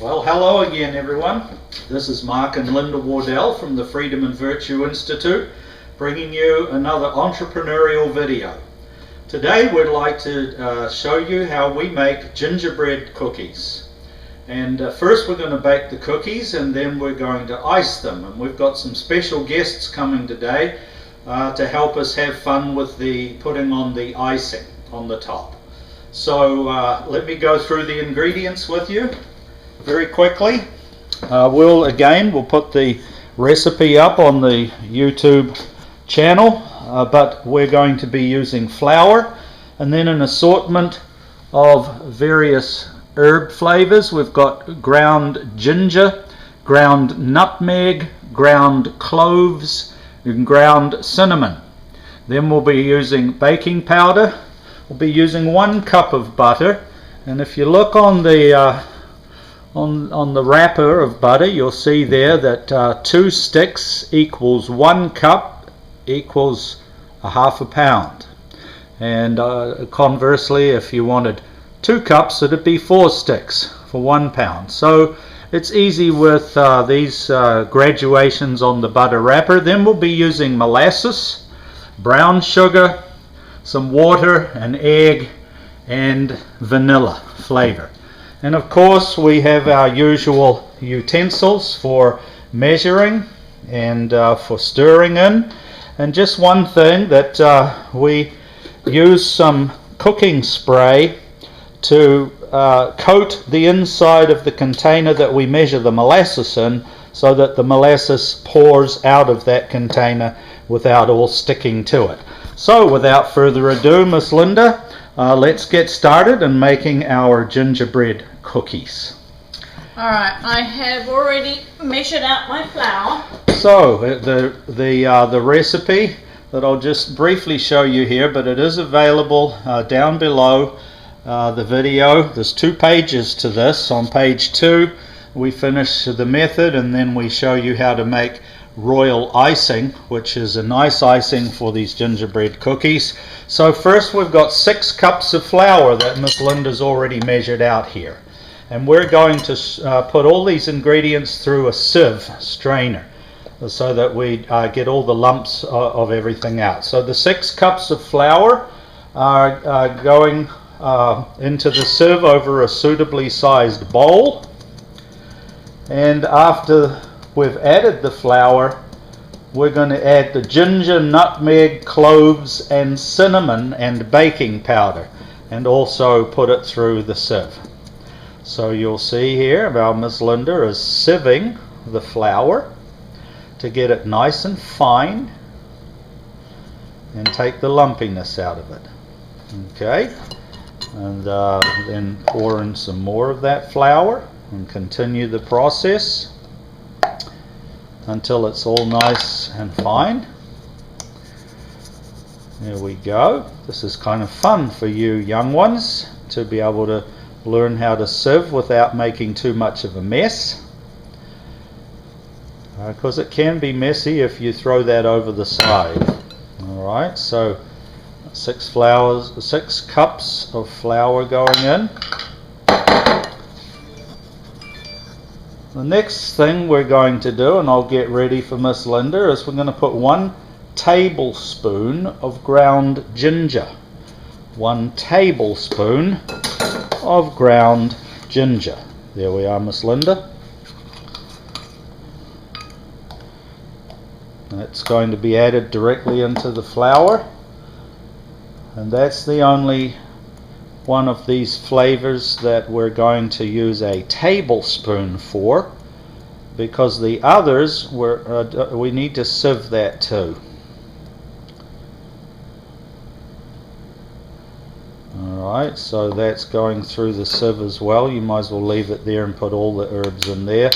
Well, hello again, everyone. This is Mark and Linda Wardell from the Freedom and Virtue Institute, bringing you another entrepreneurial video. Today we'd like to show you how we make gingerbread cookies. And first we're going to bake the cookies and then we're going to ice them. And we've got some special guests coming today to help us have fun with the putting on the icing on the top. So let me go through the ingredients with you very quickly. We'll put the recipe up on the YouTube channel, but we're going to be using flour and then an assortment of various herb flavors. We've got ground ginger, ground nutmeg, ground cloves, and ground cinnamon. Then we'll be using baking powder. We'll be using 1 cup of butter, and if you look on the on the wrapper of butter, you'll see there that 2 sticks equals 1 cup equals a half a pound. And conversely, if you wanted 2 cups, it'd be 4 sticks for 1 pound. So it's easy with these graduations on the butter wrapper. Then we'll be using molasses, brown sugar, some water, an egg, and vanilla flavor. And of course we have our usual utensils for measuring and for stirring in. And just one thing, that we use some cooking spray to coat the inside of the container that we measure the molasses in, so that the molasses pours out of that container without all sticking to it. So without further ado, Miss Linda, let's get started in making our gingerbread cookies. Alright, I have already measured out my flour. So the recipe that I'll just briefly show you here, but it is available down below the video. There's 2 pages to this. On page 2 we finish the method, and then we show you how to make royal icing, which is a nice icing for these gingerbread cookies. So first we've got 6 cups of flour that Miss Linda's already measured out here, and we're going to put all these ingredients through a sieve strainer so that we get all the lumps of everything out. So the 6 cups of flour are going into the sieve over a suitably sized bowl, and after we've added the flour, we're going to add the ginger, nutmeg, cloves, and cinnamon and baking powder, and also put it through the sieve. So you'll see here our Miss Linda is sieving the flour to get it nice and fine and take the lumpiness out of it. Okay, and then pour in some more of that flour and continue the process until it's all nice and fine. There we go. This is kind of fun for you young ones to be able to learn how to sieve without making too much of a mess, because it can be messy if you throw that over the side. Alright, so 6 cups of flour going in. The next thing we're going to do, and I'll get ready for Miss Linda, is we're going to put 1 tablespoon of ground ginger. 1 tablespoon of ground ginger. There we are, Miss Linda. That's going to be added directly into the flour, and that's the only one of these flavors that we're going to use a tablespoon for, because the others we need to sieve that too. Alright, so that's going through the sieve as well. You might as well leave it there and put all the herbs in there.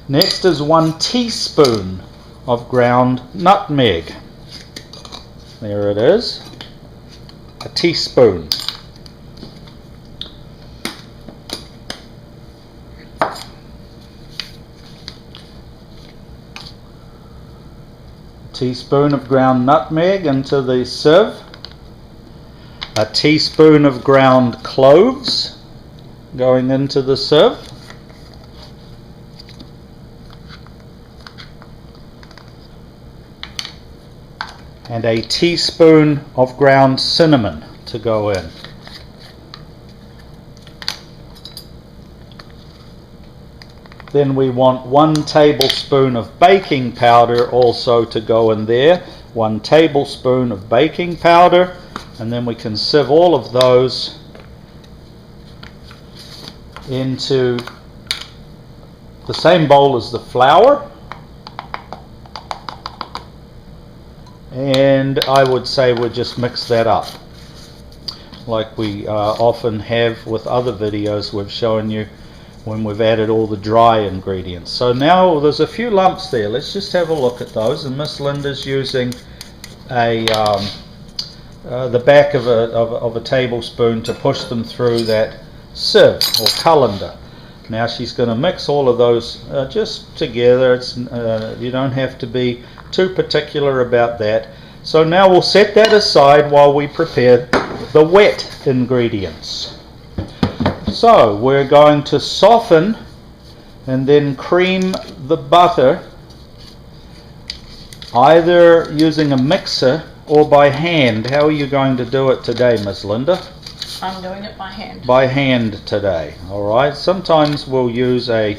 Next is 1 teaspoon of ground nutmeg. There it is, a teaspoon. Teaspoon of ground nutmeg into the sieve, a teaspoon of ground cloves going into the sieve, and a teaspoon of ground cinnamon to go in. Then we want 1 tablespoon of baking powder also to go in there. 1 tablespoon of baking powder, and then we can sieve all of those into the same bowl as the flour. And I would say we'll just mix that up like we often have with other videos we've shown you when we've added all the dry ingredients. So now there's a few lumps there. Let's just have a look at those. And Miss Linda's using the back of a tablespoon to push them through that sieve or colander. Now she's going to mix all of those just together. It's you don't have to be too particular about that. So now we'll set that aside while we prepare the wet ingredients. So we're going to soften and then cream the butter, either using a mixer or by hand. How are you going to do it today, Miss Linda? I'm doing it by hand. By hand today, alright. Sometimes we'll use a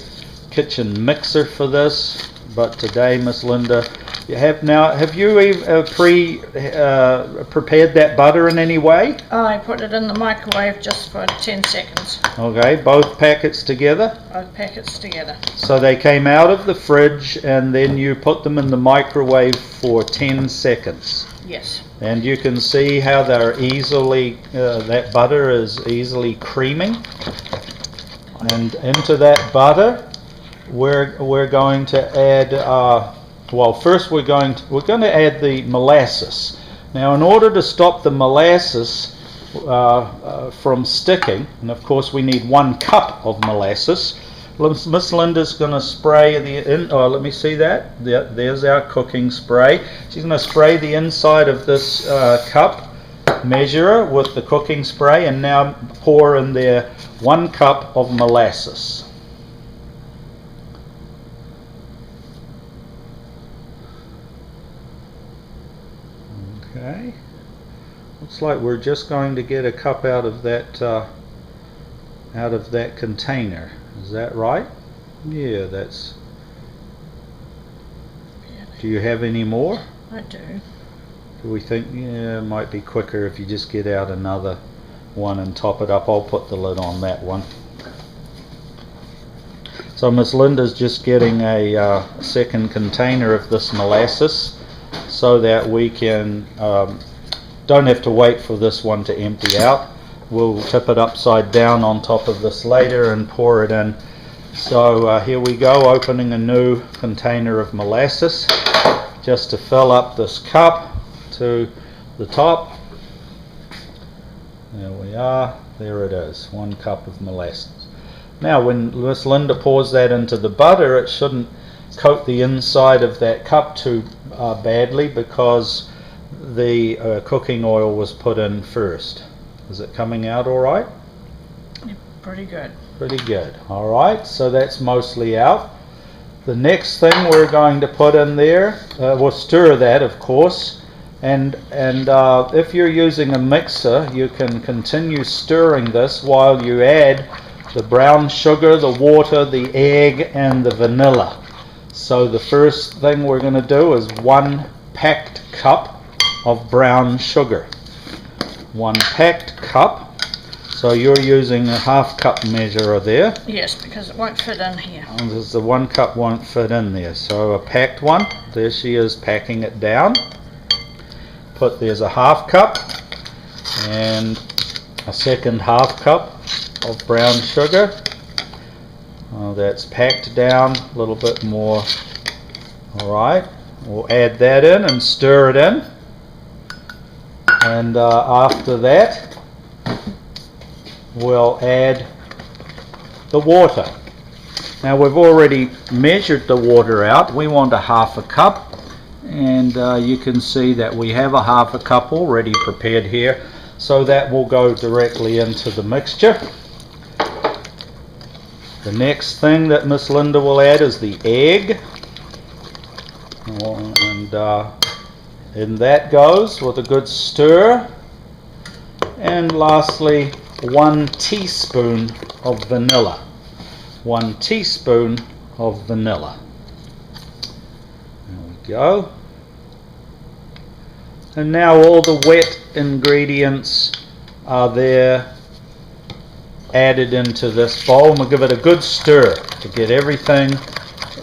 kitchen mixer for this, but today, Miss Linda, have you prepared that butter in any way? I put it in the microwave just for 10 seconds. Okay, both packets together? Both packets together. So they came out of the fridge and then you put them in the microwave for 10 seconds. Yes. And you can see how they're easily, that butter is easily creaming. And into that butter, we're going to add, well, first we're going to add the molasses. Now, in order to stop the molasses from sticking, and of course we need 1 cup of molasses. Miss Linda's going to spray let me see that. There's our cooking spray. She's going to spray the inside of this cup measurer with the cooking spray, and now pour in there 1 cup of molasses. Okay. Looks like we're just going to get a cup out of that container. Is that right? Yeah, that's... Do you have any more? I do. Do we think, yeah, it might be quicker if you just get out another one and top it up. I'll put the lid on that one. So Miss Linda's just getting a second container of this molasses so that we can don't have to wait for this one to empty out. We'll tip it upside down on top of this later and pour it in. So here we go, opening a new container of molasses just to fill up this cup to the top. There we are, there it is, 1 cup of molasses. Now when Miss Linda pours that into the butter, it shouldn't coat the inside of that cup too badly because the cooking oil was put in first. Is it coming out all right? Pretty good. Pretty good. All right, so that's mostly out. The next thing we're going to put in there, we'll stir that, of course, and if you're using a mixer, you can continue stirring this while you add the brown sugar, the water, the egg, and the vanilla. So the first thing we're going to do is 1 packed cup of brown sugar. 1 packed cup. So you're using a 1/2 cup measure there. Yes, because it won't fit in here. And the 1 cup won't fit in there. So a packed one. There she is packing it down. There's a 1/2 cup and a second 1/2 cup of brown sugar. That's packed down a little bit more. Alright, we'll add that in and stir it in. And after that, we'll add the water. Now we've already measured the water out. We want a 1/2 cup, and you can see that we have a 1/2 cup already prepared here, so that will go directly into the mixture. The next thing that Miss Linda will add is the egg, and in that goes with a good stir. And lastly, 1 teaspoon of vanilla. 1 teaspoon of vanilla. There we go. And now all the wet ingredients are there, added into this bowl, and we'll give it a good stir to get everything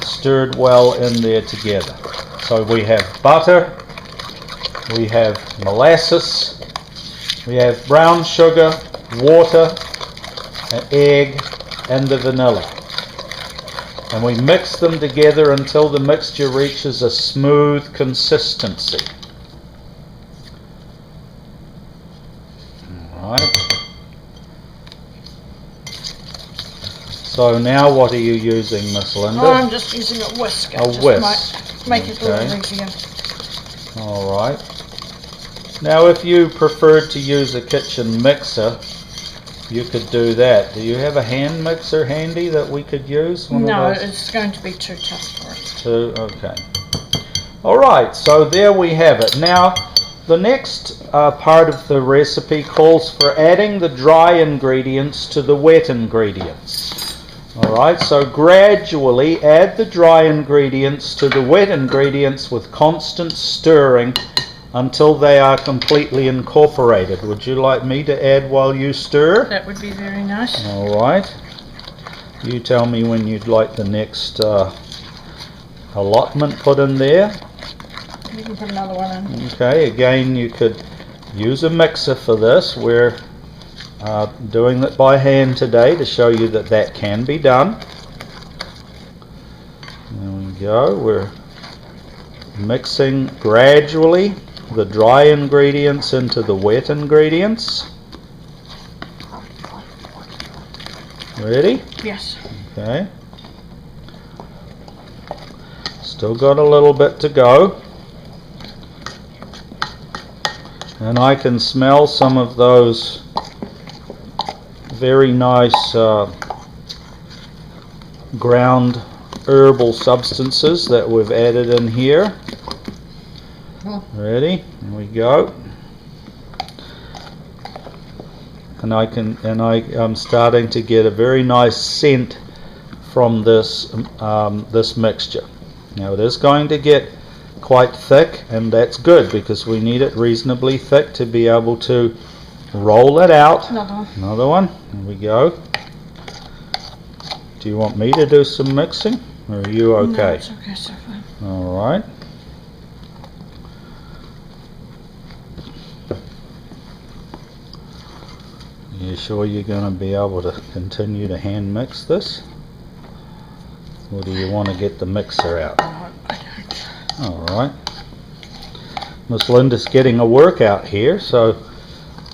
stirred well in there together. So we have butter, we have molasses, we have brown sugar, water, an egg, and the vanilla. And we mix them together until the mixture reaches a smooth consistency. Alright. So now what are you using, Miss Linda? Oh, I'm just using a whisk. A whisk. Make it a little easier. Alright. Now if you preferred to use a kitchen mixer, you could do that. Do you have a hand mixer handy that we could use? No, it's going to be too tough for it. Okay. Alright, so there we have it. Now, the next part of the recipe calls for adding the dry ingredients to the wet ingredients. Alright, so gradually add the dry ingredients to the wet ingredients with constant stirring until they are completely incorporated. Would you like me to add while you stir? That would be very nice. Alright. You tell me when you'd like the next allotment put in there. You can put another one in. Okay, again you could use a mixer for this. We're doing it by hand today to show you that that can be done. There we go. We're mixing gradually the dry ingredients into the wet ingredients. Ready? Yes. Okay. Still got a little bit to go. And I can smell some of those very nice ground herbal substances that we've added in here. Ready? Here we go. And I'm starting to get a very nice scent from this this mixture. Now it is going to get quite thick, and that's good because we need it reasonably thick to be able to roll it out. Another one. Here we go. Do you want me to do some mixing, or are you okay? No, it's okay so far. All right. You sure you're going to be able to continue to hand mix this? Or do you want to get the mixer out? No, I don't. Alright. Miss Linda's getting a workout here, so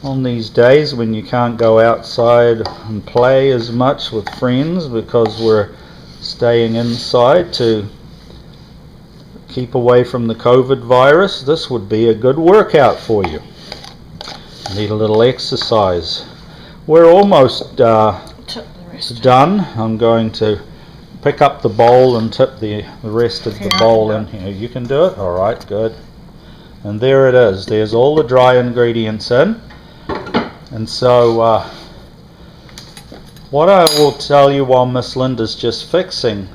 on these days when you can't go outside and play as much with friends because we're staying inside to keep away from the COVID virus, this would be a good workout for you. Need a little exercise. We're almost done. I'm going to pick up the bowl and tip the rest of the bowl in here. You can do it? Alright, good. And there it is. There's all the dry ingredients in. And so what I will tell you while Miss Linda's just finishing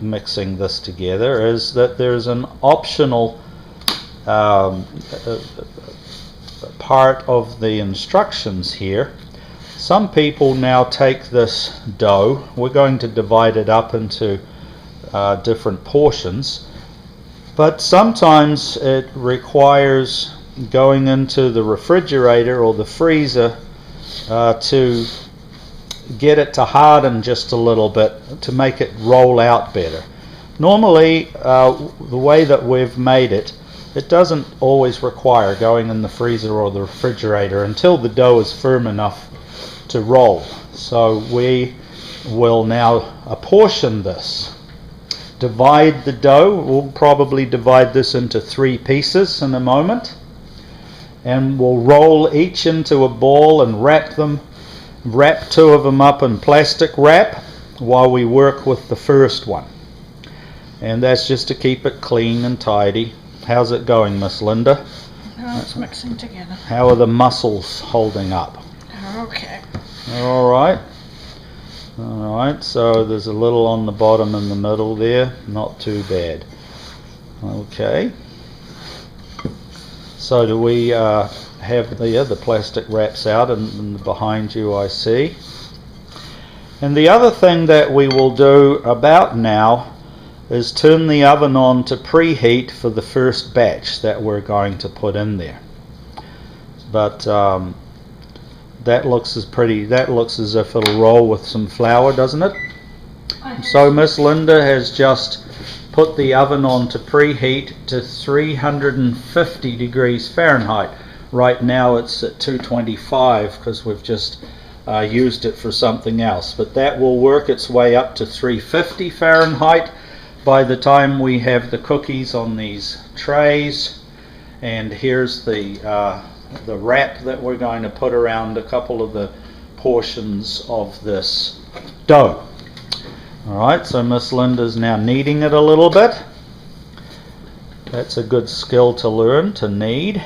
mixing this together is that there's an optional part of the instructions here. Some people now take this dough, we're going to divide it up into different portions, but sometimes it requires going into the refrigerator or the freezer to get it to harden just a little bit to make it roll out better. Normally the way that we've made it, it doesn't always require going in the freezer or the refrigerator until the dough is firm enough to roll. So we will now apportion this. Divide the dough. We'll probably divide this into 3 pieces in a moment. And we'll roll each into a ball and wrap 2 of them up in plastic wrap while we work with the first one. And that's just to keep it clean and tidy. How's it going, Miss Linda? Oh, it's mixing together. How are the mussels holding up? Okay. Alright. Alright, so there's a little on the bottom and the middle there. Not too bad. Okay. So do we have the plastic wraps out and behind you I see. And the other thing that we will do about now is turn the oven on to preheat for the first batch that we're going to put in there. But that looks as if it'll roll with some flour, doesn't it? So Miss Linda has just put the oven on to preheat to 350 degrees Fahrenheit. Right now it's at 225 because we've just used it for something else, but that will work its way up to 350 Fahrenheit by the time we have the cookies on these trays. And here's the wrap that we're going to put around a couple of the portions of this dough. Alright, so Miss Linda's now kneading it a little bit. That's a good skill to learn, to knead.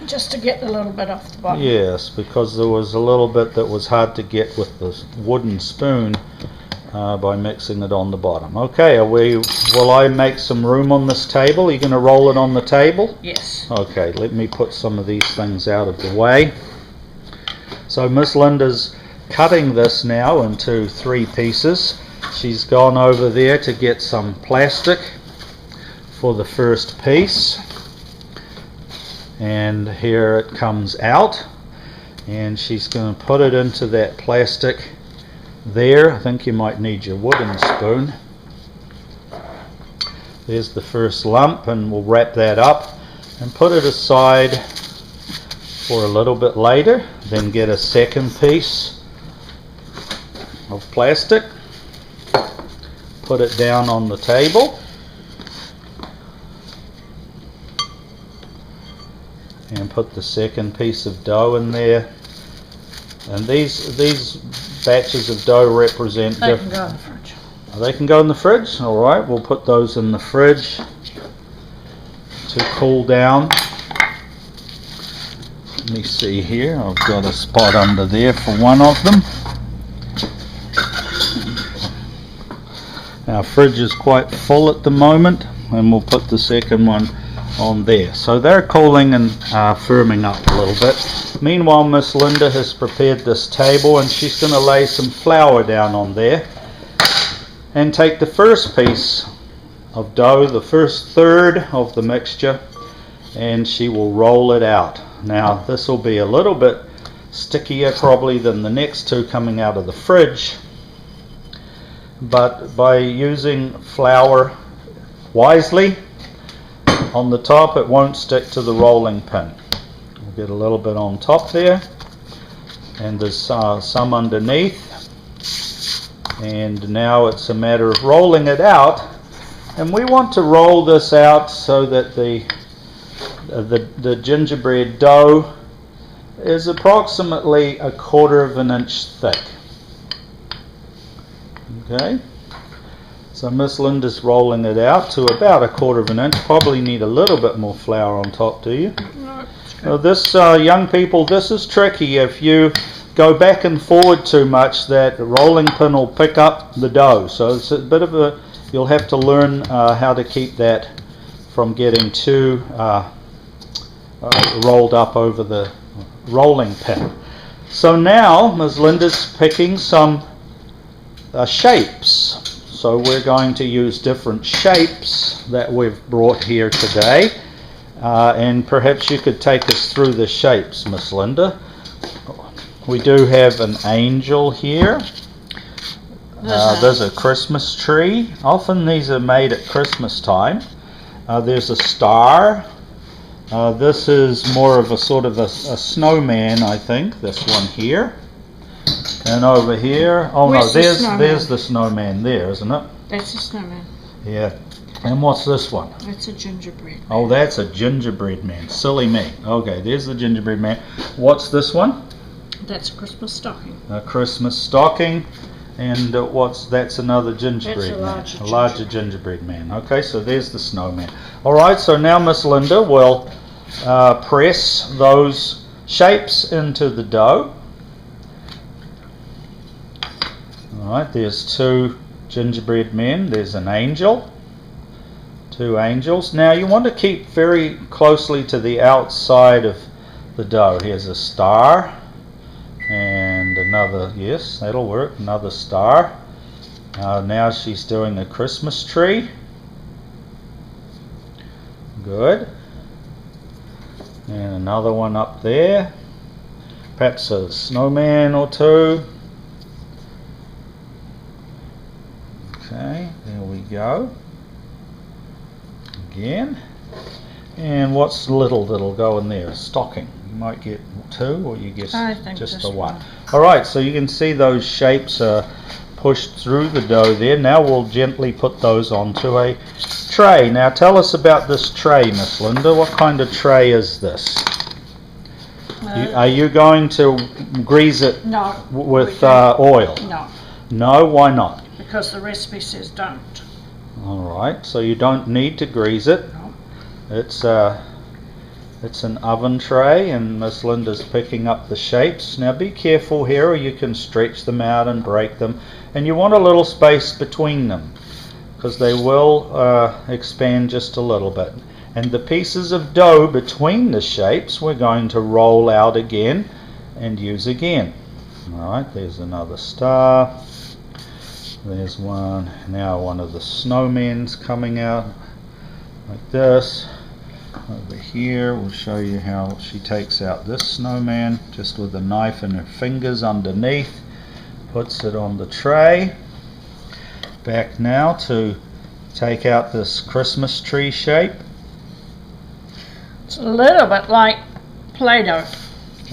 Just to get a little bit off the bottom. Yes, because there was a little bit that was hard to get with the wooden spoon by mixing it on the bottom. Okay, will I make some room on this table? Are you going to roll it on the table? Yes. Okay, let me put some of these things out of the way. So Miss Linda's cutting this now into 3 pieces. She's gone over there to get some plastic for the first piece. And here it comes out, and she's going to put it into that plastic there. I think you might need your wooden spoon. There's the first lump, and we'll wrap that up and put it aside for a little bit later. Then get a second piece of plastic, put it down on the table, and put the second piece of dough in there. And these batches of dough represent They can go in the fridge. They can go in the fridge? Alright, we'll put those in the fridge to cool down. Let me see here, I've got a spot under there for one of them. Our fridge is quite full at the moment, and we'll put the second one on there. So they're cooling and firming up a little bit. Meanwhile, Miss Linda has prepared this table, and she's going to lay some flour down on there and take the first piece of dough, the first third of the mixture, and she will roll it out. Now this will be a little bit stickier probably than the next two coming out of the fridge, but by using flour wisely on the top, it won't stick to the rolling pin. We'll get a little bit on top there, and there's some underneath. And now it's a matter of rolling it out, and we want to roll this out so that the gingerbread dough is approximately 1/4 of an inch thick. Okay. So Miss Linda's rolling it out to about 1/4 of an inch. Probably need a little bit more flour on top, do you? No, Now this, young people, this is tricky. If you go back and forward too much, that rolling pin will pick up the dough. So it's a bit of a, you'll have to learn how to keep that from getting too rolled up over the rolling pin. So now Ms. Linda's picking some shapes. So we're going to use different shapes that we've brought here today, and perhaps you could take us through the shapes, Miss Linda. We do have an angel here. There's a Christmas tree. Often these are made at Christmas time. There's a star. This is more of a sort of a snowman, I think, this one here. And over here, oh no, there's the snowman there, isn't it? That's a snowman. Yeah. And what's this one? That's a gingerbread man. Oh, that's a gingerbread man. Silly me. Okay, there's the gingerbread man. What's this one? That's a Christmas stocking. A Christmas stocking. And that's another gingerbread man, That's a larger gingerbread man. Okay, so there's the snowman. All right, so now Miss Linda will press those shapes into the dough. All right, there's 2 gingerbread men. There's an angel, 2 angels. Now you want to keep very closely to the outside of the dough. Here's a star and another, yes, that'll work, another star. Now she's doing a Christmas tree. Good. And another one up there. Perhaps a snowman or 2. Okay, there we go. Again. And what's little that'll go in there? A stocking. You might get 2 or you get just the 1. Alright, so you can see those shapes are pushed through the dough there. Now we'll gently put those onto a tray. Now tell us about this tray, Miss Linda. What kind of tray is this? Are you going to grease it with oil? No. No, why not? Because the recipe says don't. Alright, so you don't need to grease it. No. It's an oven tray, and Miss Linda's picking up the shapes. Now be careful here or you can stretch them out and break them. And you want a little space between them because they will expand just a little bit. And the pieces of dough between the shapes we're going to roll out again and use again. Alright, there's another star. There's one. Now one of the snowmen's coming out like this. Over here we'll show you how she takes out this snowman just with a knife and her fingers underneath, puts it on the tray. Back now to take out this Christmas tree shape. It's a little bit like Play-Doh.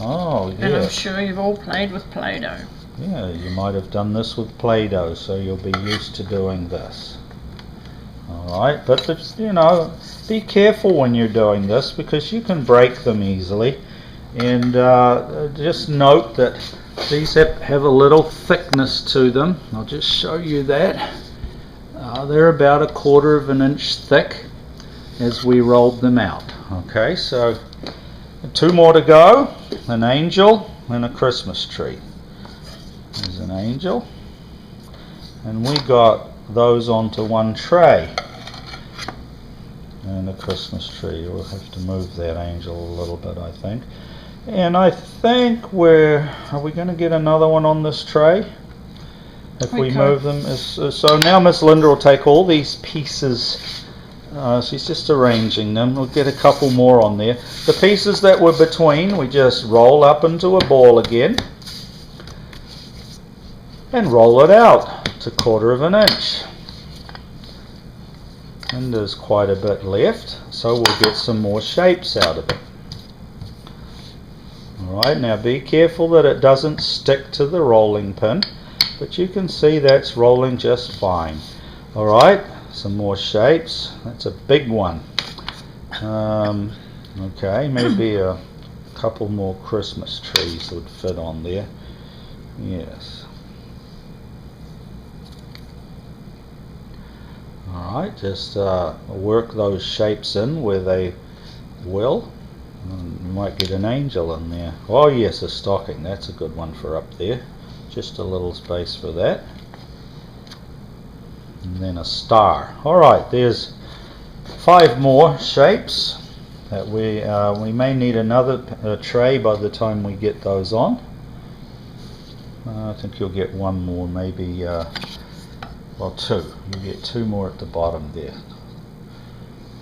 Oh yeah. And I'm sure you've all played with Play-Doh. Yeah, you might have done this with Play-Doh, so you'll be used to doing this. Alright, but you know, be careful when you're doing this because you can break them easily. And just note that these have a little thickness to them. I'll just show you that. They're about 1/4 of an inch thick as we rolled them out. Okay, so 2 more to go. An angel and a Christmas tree. There's an angel. And we got those onto one tray. And a Christmas tree. We'll have to move that angel a little bit, I think. And I think are we going to get another one on this tray? If we move them. So now Miss Linda will take all these pieces. She's just arranging them. We'll get a couple more on there. The pieces that were between, we just roll up into a ball again. And roll it out to 1/4 of an inch. And there's quite a bit left, so we'll get some more shapes out of it. Alright, now be careful that it doesn't stick to the rolling pin, but you can see that's rolling just fine. Alright, some more shapes. That's a big one. Okay, maybe a couple more Christmas trees would fit on there. Yes. Alright, just work those shapes in where they will. You might get an angel in there. Oh yes, a stocking. That's a good one for up there. Just a little space for that. And then a star. Alright, there's 5 more shapes that we may need another tray by the time we get those on. I think you'll get one more, maybe well, 2. You get 2 more at the bottom there.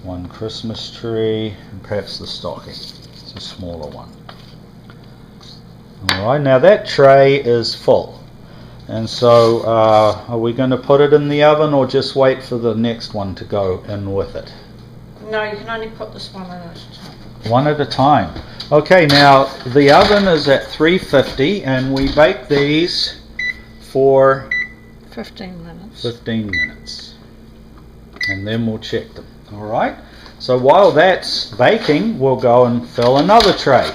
One Christmas tree, and perhaps the stocking. It's a smaller one. Alright, now that tray is full. And so, are we going to put it in the oven or just wait for the next one to go in with it? No, you can only put this one in at a time. One at a time. Okay, now the oven is at 350 and we bake these for 15 minutes. 15 minutes. And then we'll check them. Alright? So while that's baking, we'll go and fill another tray.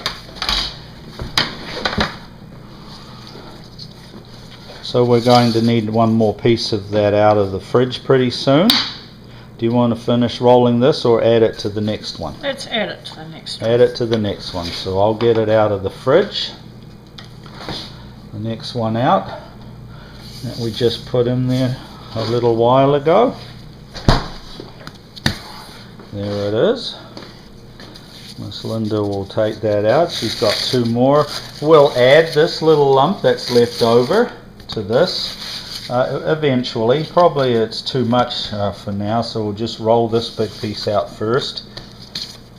So we're going to need one more piece of that out of the fridge pretty soon. Do you want to finish rolling this or add it to the next one? Let's add it to the next one. Add it to the next one. So I'll get it out of the fridge. The next one out that we just put in there a little while ago. There it is. Miss Linda will take that out. She's got two more. We'll add this little lump that's left over to this eventually. Probably it's too much for now, so we'll just roll this big piece out first.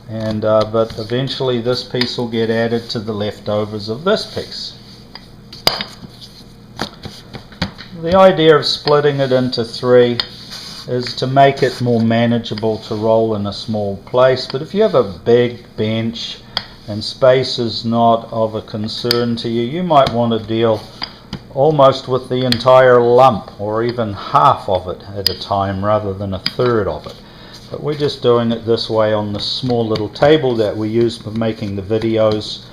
And but eventually this piece will get added to the leftovers of this piece. The idea of splitting it into three is to make it more manageable to roll in a small place. But if you have a big bench and space is not of a concern to you, you might want to deal almost with the entire lump or even half of it at a time rather than a third of it. But we're just doing it this way on the small little table that we use for making the videos,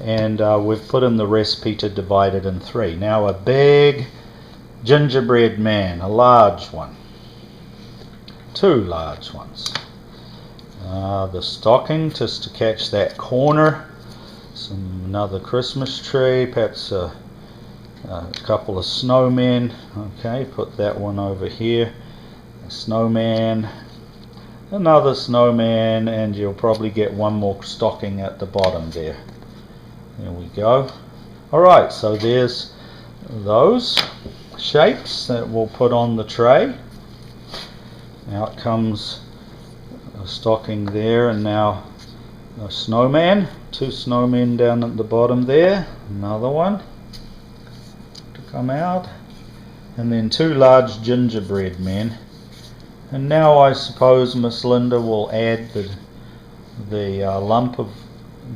and we've put in the recipe to divide it in three. Now a big gingerbread man, a large one, two large ones, the stocking just to catch that corner, another Christmas tree, perhaps a couple of snowmen. Okay, put that one over here, a snowman, another snowman, and you'll probably get one more stocking at the bottom there. There we go. Alright, so there's those shapes that we'll put on the tray. Out comes a stocking there, and now a snowman, two snowmen down at the bottom there, another one to come out, and then two large gingerbread men. And now I suppose Miss Linda will add the lump of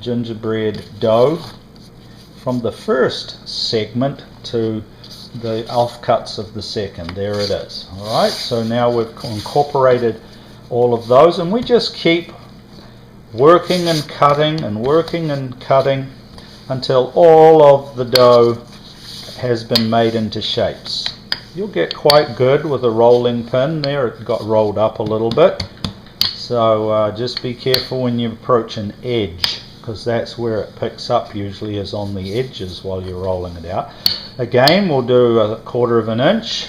gingerbread dough from the first segment to the offcuts of the second. There it is. Alright, so now we've incorporated all of those, and we just keep working and cutting and working and cutting until all of the dough has been made into shapes. You'll get quite good with a rolling pin. There it got rolled up a little bit, so just be careful when you approach an edge, because that's where it picks up usually, is on the edges while you're rolling it out. Again, we'll do 1/4 of an inch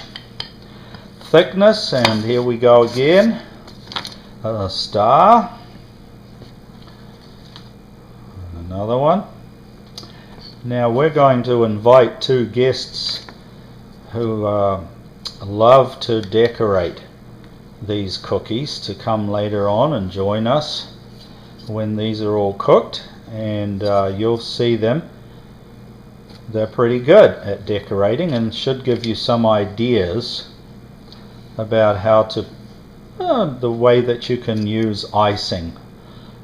thickness, and here we go again, a star, another one. Now we're going to invite two guests who love to decorate these cookies to come later on and join us when these are all cooked, and you'll see them. They're pretty good at decorating and should give you some ideas about how to the way that you can use icing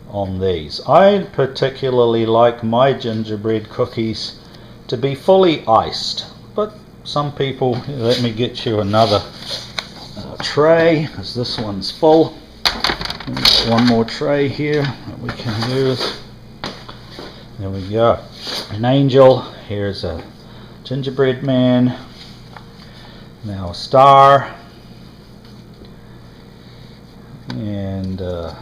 on these. I particularly like my gingerbread cookies to be fully iced, but some people, let me get you another tray, because this one's full. One more tray here that we can use. There we go. An angel. Here's a gingerbread man. Now a star. And a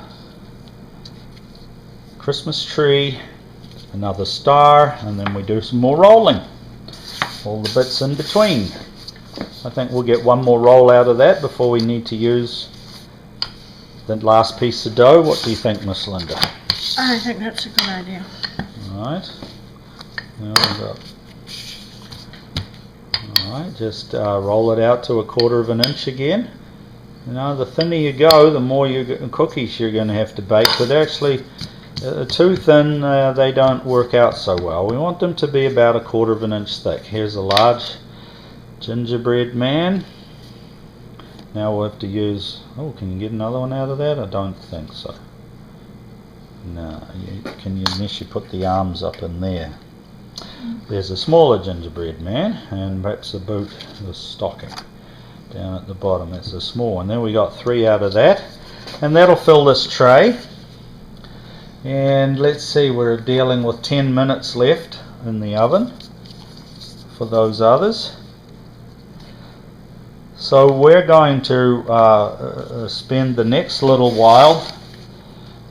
Christmas tree. Another star. And then we do some more rolling. All the bits in between. I think we'll get one more roll out of that before we need to use the last piece of dough. What do you think, Miss Linda? I think that's a good idea. Alright. Now we've got. Alright, just roll it out to 1/4 of an inch again. Now the thinner you go, the more cookies you're going to have to bake, but actually too thin, they don't work out so well. We want them to be about 1/4 of an inch thick. Here's a large gingerbread man. Now we'll have to use, oh, can you get another one out of that? I don't think so. No, unless you put the arms up in there. There's a smaller gingerbread man, and perhaps a boot, the stocking down at the bottom. That's a small one. Then we got 3 out of that, and that'll fill this tray. And let's see, we're dealing with 10 minutes left in the oven for those others. So we're going to spend the next little while.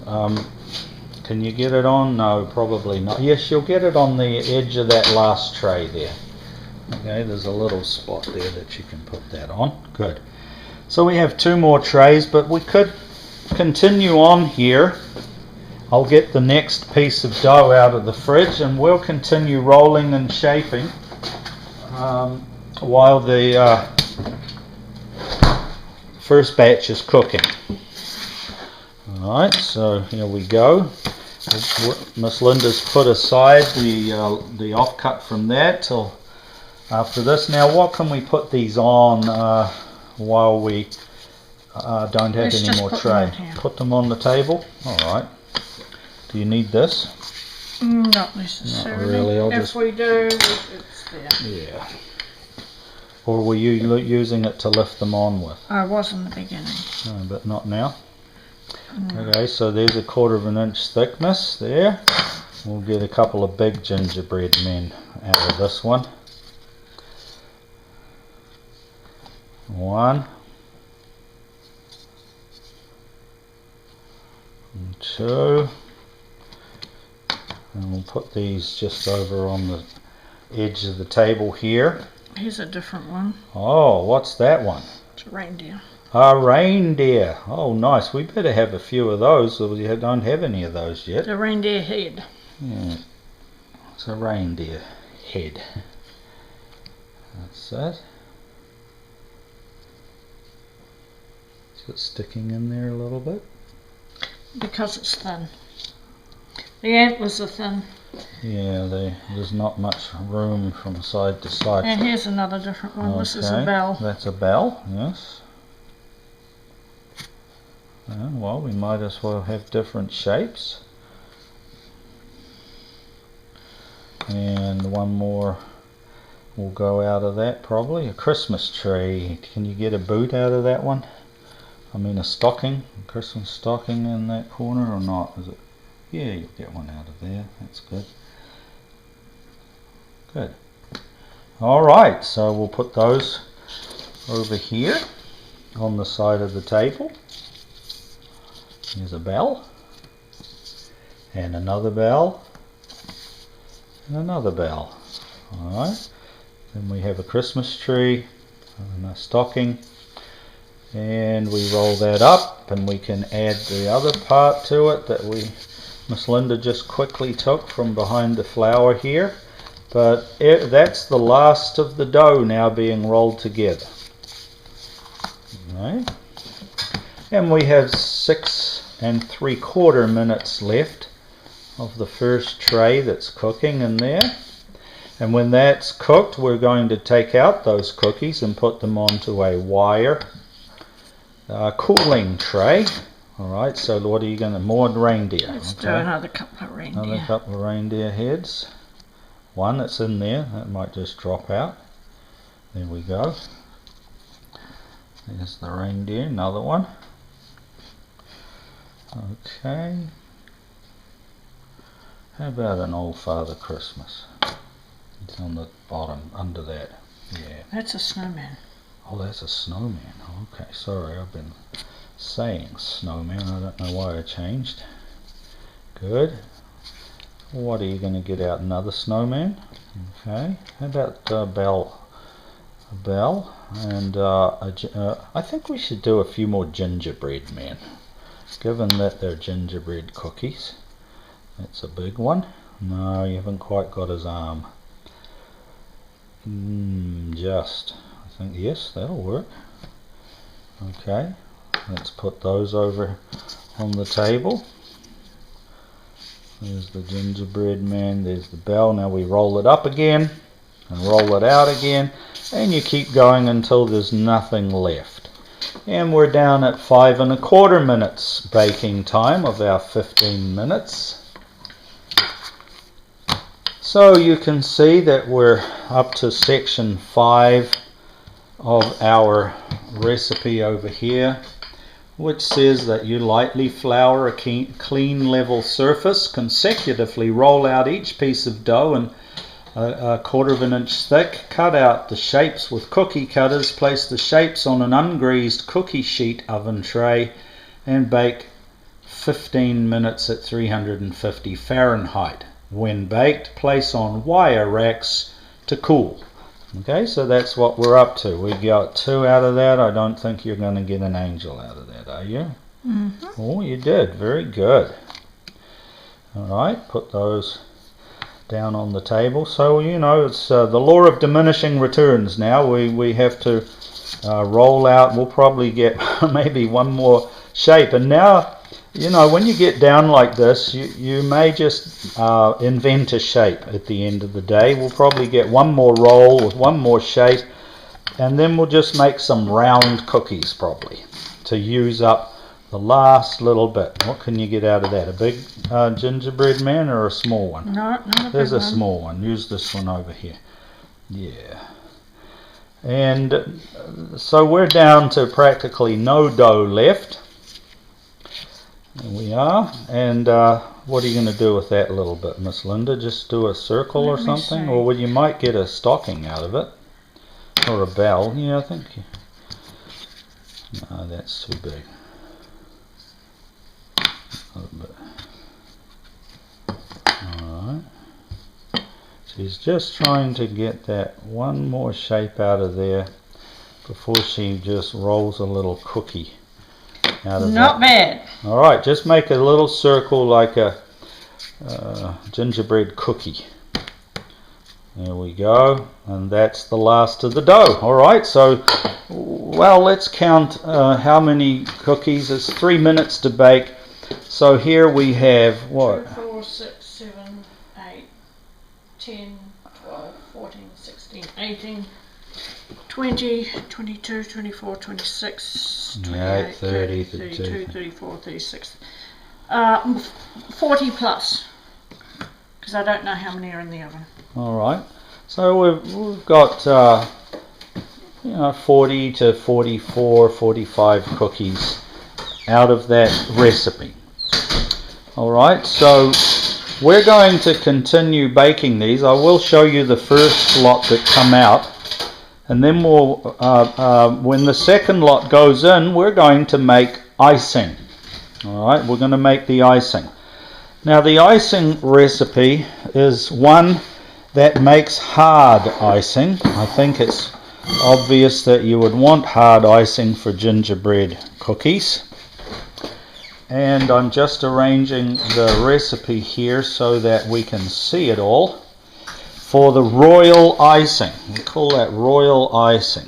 Can you get it on? No, probably not. Yes, you'll get it on the edge of that last tray there. Okay, there's a little spot there that you can put that on. Good. So we have 2 more trays, but we could continue on here. I'll get the next piece of dough out of the fridge and we'll continue rolling and shaping while the first batch is cooking. Alright, so here we go. Miss Linda's put aside the offcut from that till after this. Now what can we put these on while we don't have any more tray? Put them on the table? Alright. Do you need this? Not necessarily. Not really. If we do, it's there. Yeah. Or were you using it to lift them on with? I was in the beginning. No, but not now. Okay, so there's a 1/4 inch thickness there. We'll get a couple of big gingerbread men out of this one. 1 and 2. And we'll put these just over on the edge of the table here. Here's a different one. Oh, what's that one? It's a reindeer. A reindeer. Oh, nice. We better have a few of those. We don't have any of those yet. The reindeer head. Yeah. It's a reindeer head. That's it. Is it sticking in there a little bit? Because it's thin. The antlers are thin. Yeah, there's not much room from side to side. And here's another different one. Okay. This is a bell. That's a bell, yes. Well, we might as well have different shapes. And one more will go out of that probably. A Christmas tree. Can you get a boot out of that one? I mean a stocking. A Christmas stocking in that corner or not? Is it? Yeah, you'll get one out of there. That's good. Good. Alright, so we'll put those over here on the side of the table. Here's a bell. And another bell. And another bell. Alright. Then we have a Christmas tree and a stocking. And we roll that up and we can add the other part to it that Miss Linda just quickly took from behind the flour here, but that's the last of the dough now being rolled together. Right. And we have 6 3/4 minutes left of the first tray that's cooking in there. And when that's cooked, we're going to take out those cookies and put them onto a wire cooling tray. Alright, so what are you going to... More reindeer. Let's do another couple of reindeer. Another couple of reindeer heads. One that's in there, that might just drop out. There we go. There's the reindeer, another one. Okay. How about an old Father Christmas? It's on the bottom, under that. Yeah. That's a snowman. Oh, that's a snowman. Okay, sorry, I've been saying snowman. I don't know why I changed. Good. What are you going to get out? Another snowman? Okay. How about a bell? A bell. And I think we should do a few more gingerbread men. Given that they're gingerbread cookies. That's a big one. No, you haven't quite got his arm. I think, yes, that'll work. Okay. Let's put those over on the table. There's the gingerbread man, there's the bell. Now we roll it up again and roll it out again, and you keep going until there's nothing left. And we're down at 5 1/4 minutes baking time of our 15 minutes. So you can see that we're up to section 5 of our recipe over here, which says that you lightly flour a clean level surface, consecutively roll out each piece of dough and a quarter of an inch thick. Cut out the shapes with cookie cutters. Place the shapes on an ungreased cookie sheet oven tray and bake 15 minutes at 350 Fahrenheit. When baked, place on wire racks to cool. Okay, so that's what we're up to. We got 2 out of that. I don't think you're going to get an angel out of that, are you? Mm-hmm. Oh, you did. Very good. All right, put those down on the table. So, you know, it's the law of diminishing returns now. We have to roll out. We'll probably get maybe one more shape. And now, you know, when you get down like this, you may just invent a shape at the end of the day. We'll probably get one more roll with one more shape, and then we'll just make some round cookies probably to use up the last little bit. What can you get out of that? A big gingerbread man or a small one? No, not a big one. There's a small one. Use this one over here. Yeah. And so we're down to practically no dough left. There we are. And what are you going to do with that little bit, Miss Linda? Just do a circle or something? Or well, you might get a stocking out of it. Or a bell. Yeah, I think. No, that's too big. Alright. She's just trying to get that one more shape out of there before she just rolls a little cookie out of Not bad. Alright, just make a little circle like a gingerbread cookie. There we go. And that's the last of the dough. Alright, so well, let's count how many cookies. It's 3 minutes to bake. So here we have what? 2, 4, 6, 7, 8, 10, 12, 14, 16, 18, 20, 22, 24, 26, 28, 30, 32, 34, 36. 40 plus. Because I don't know how many are in the oven. Alright. So we've got 40 to 44, 45 cookies out of that recipe. Alright, so we're going to continue baking these. I will show you the first lot that come out, and then we'll, when the second lot goes in, we're going to make icing. Alright, we're going to make the icing. Now the icing recipe is one that makes hard icing. I think it's obvious that you would want hard icing for gingerbread cookies. And I'm just arranging the recipe here so that we can see it all. For the royal icing, we call that royal icing.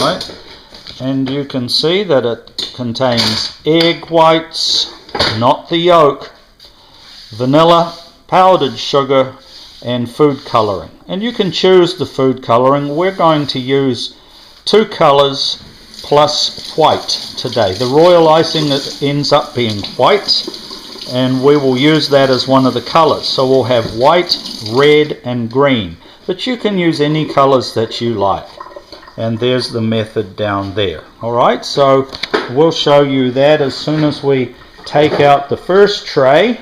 Alright, and you can see that it contains egg whites, not the yolk, vanilla, powdered sugar, and food coloring. And you can choose the food coloring. We're going to use 2 colors plus white today. The royal icing ends up being white, and we will use that as one of the colors. So we'll have white, red, and green. But you can use any colors that you like. And there's the method down there. Alright, so we'll show you that as soon as we take out the first tray.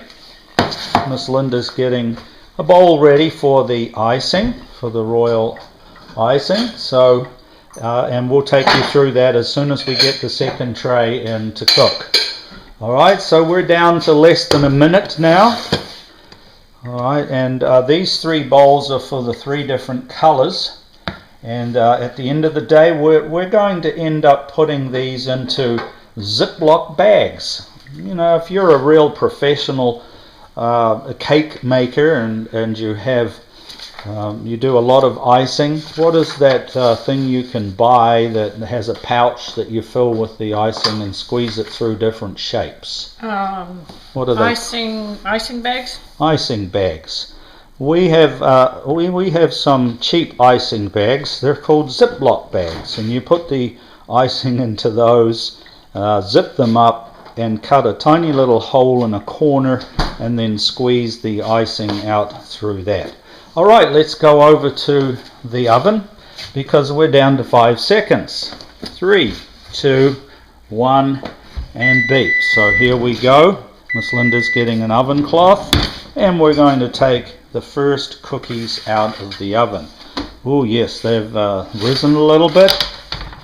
Miss Linda's getting a bowl ready for the icing, for the royal icing. So, and we'll take you through that as soon as we get the second tray in to cook. Alright, so we're down to less than a minute now. Alright, and these 3 bowls are for the 3 different colors. And at the end of the day, we're going to end up putting these into Ziploc bags. You know, if you're a real professional a cake maker and you have you do a lot of icing, what is that thing you can buy that has a pouch that you fill with the icing and squeeze it through different shapes? What are they? Icing bags. Icing bags. We have we have some cheap icing bags. They're called Ziploc bags, and you put the icing into those, zip them up, and cut a tiny little hole in a corner and then squeeze the icing out through that. Alright, let's go over to the oven because we're down to 5 seconds. 3, 2, 1, and beep. So here we go. Miss Linda's getting an oven cloth, and we're going to take the first cookies out of the oven. Oh yes, they've risen a little bit,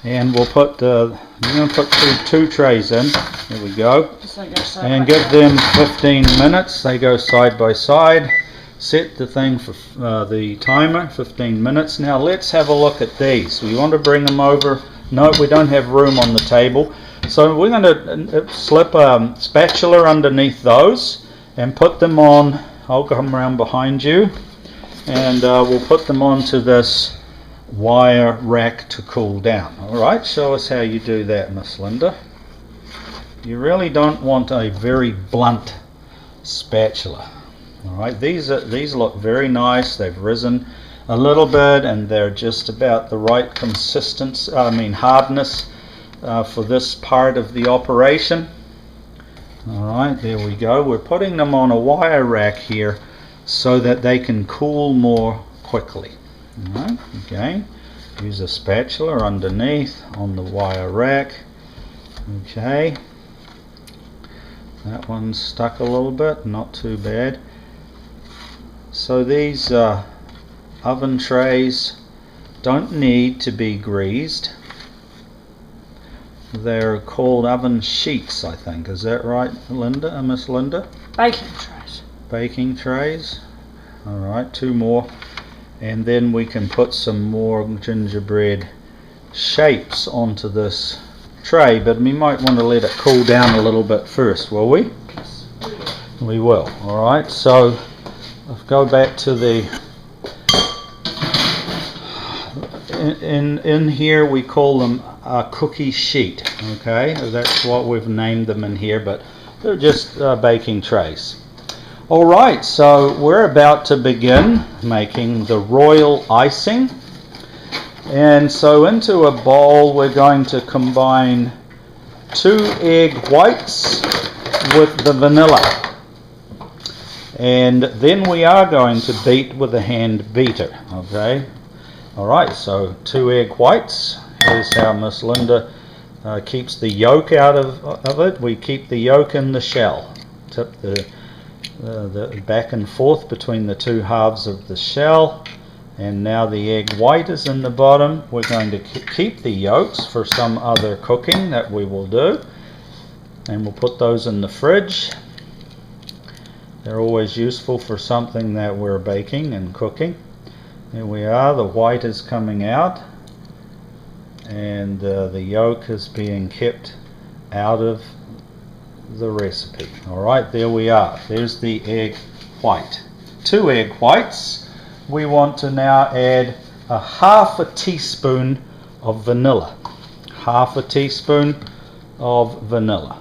and we'll put we're going to put two trays in. There we go. And give them 15 minutes. They go side by side. Set the thing for the timer, 15 minutes. Now let's have a look at these. We want to bring them over. No, we don't have room on the table. So we're going to slip a spatula underneath those and put them on. I'll come around behind you, and we'll put them onto this wire rack to cool down. Alright, show us how you do that, Miss Linda. You really don't want a very blunt spatula. Alright, these look very nice. They've risen a little bit, and they're just about the right consistency, hardness for this part of the operation. Alright, there we go. We're putting them on a wire rack here so that they can cool more quickly. Alright, again, use a spatula underneath on the wire rack. Okay, that one's stuck a little bit, not too bad. So these oven trays don't need to be greased. They're called oven sheets, I think. Is that right, Linda, Miss Linda? Baking trays. Baking trays. Alright, 2 more. And then we can put some more gingerbread shapes onto this tray, but we might want to let it cool down a little bit first, will we? Yes, We will. Alright, so let's go back to the in here we call them a cookie sheet. Okay, that's what we've named them in here, but they're just baking trays. Alright, so we're about to begin making the royal icing. And so into a bowl we're going to combine 2 egg whites with the vanilla. And then we are going to beat with a hand beater. Okay. Alright, so 2 egg whites. Here's how Miss Linda keeps the yolk out of it. We keep the yolk in the shell. Tip the back and forth between the 2 halves of the shell. And now the egg white is in the bottom. We're going to keep the yolks for some other cooking that we will do. And we'll put those in the fridge. They're always useful for something that we're baking and cooking. Here we are, the white is coming out, and the yolk is being kept out of the recipe. Alright, there we are. There's the egg white. 2 egg whites. We want to now add a half a teaspoon of vanilla. Half a teaspoon of vanilla.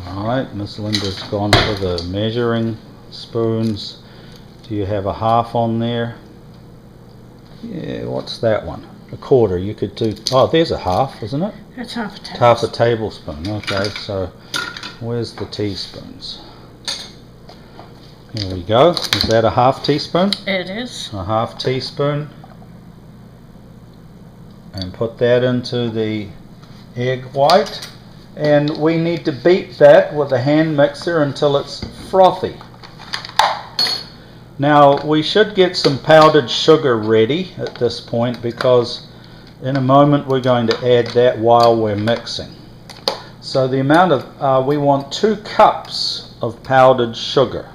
Alright, Miss Linda's gone for the measuring spoons. Do you have a half on there? Yeah, what's that one? A quarter. You could do. Oh, there's a half, isn't it? That's half a tablespoon. Half a tablespoon. Okay, so where's the teaspoons? Here we go. Is that a half teaspoon? It is. A half teaspoon. And put that into the egg white. And we need to beat that with a hand mixer until it's frothy. Now we should get some powdered sugar ready at this point, because in a moment we're going to add that while we're mixing. So the amount of, we want 2 cups of powdered sugar.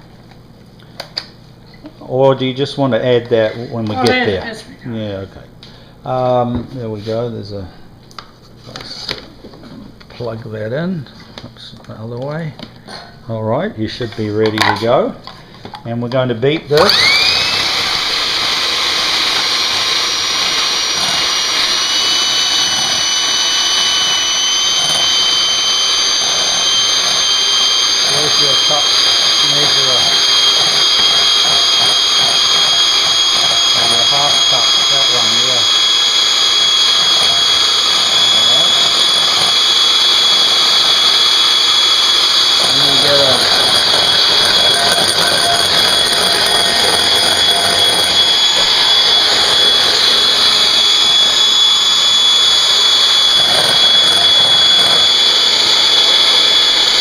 Or do you just want to add that when we get there? Yeah, okay. There we go. There's a, let's plug that in. Oops, the other way. Alright, you should be ready to go. And we're going to beat this. Where's your cup measurer? Oh, your half cup, that one, yeah. Alright. And you get a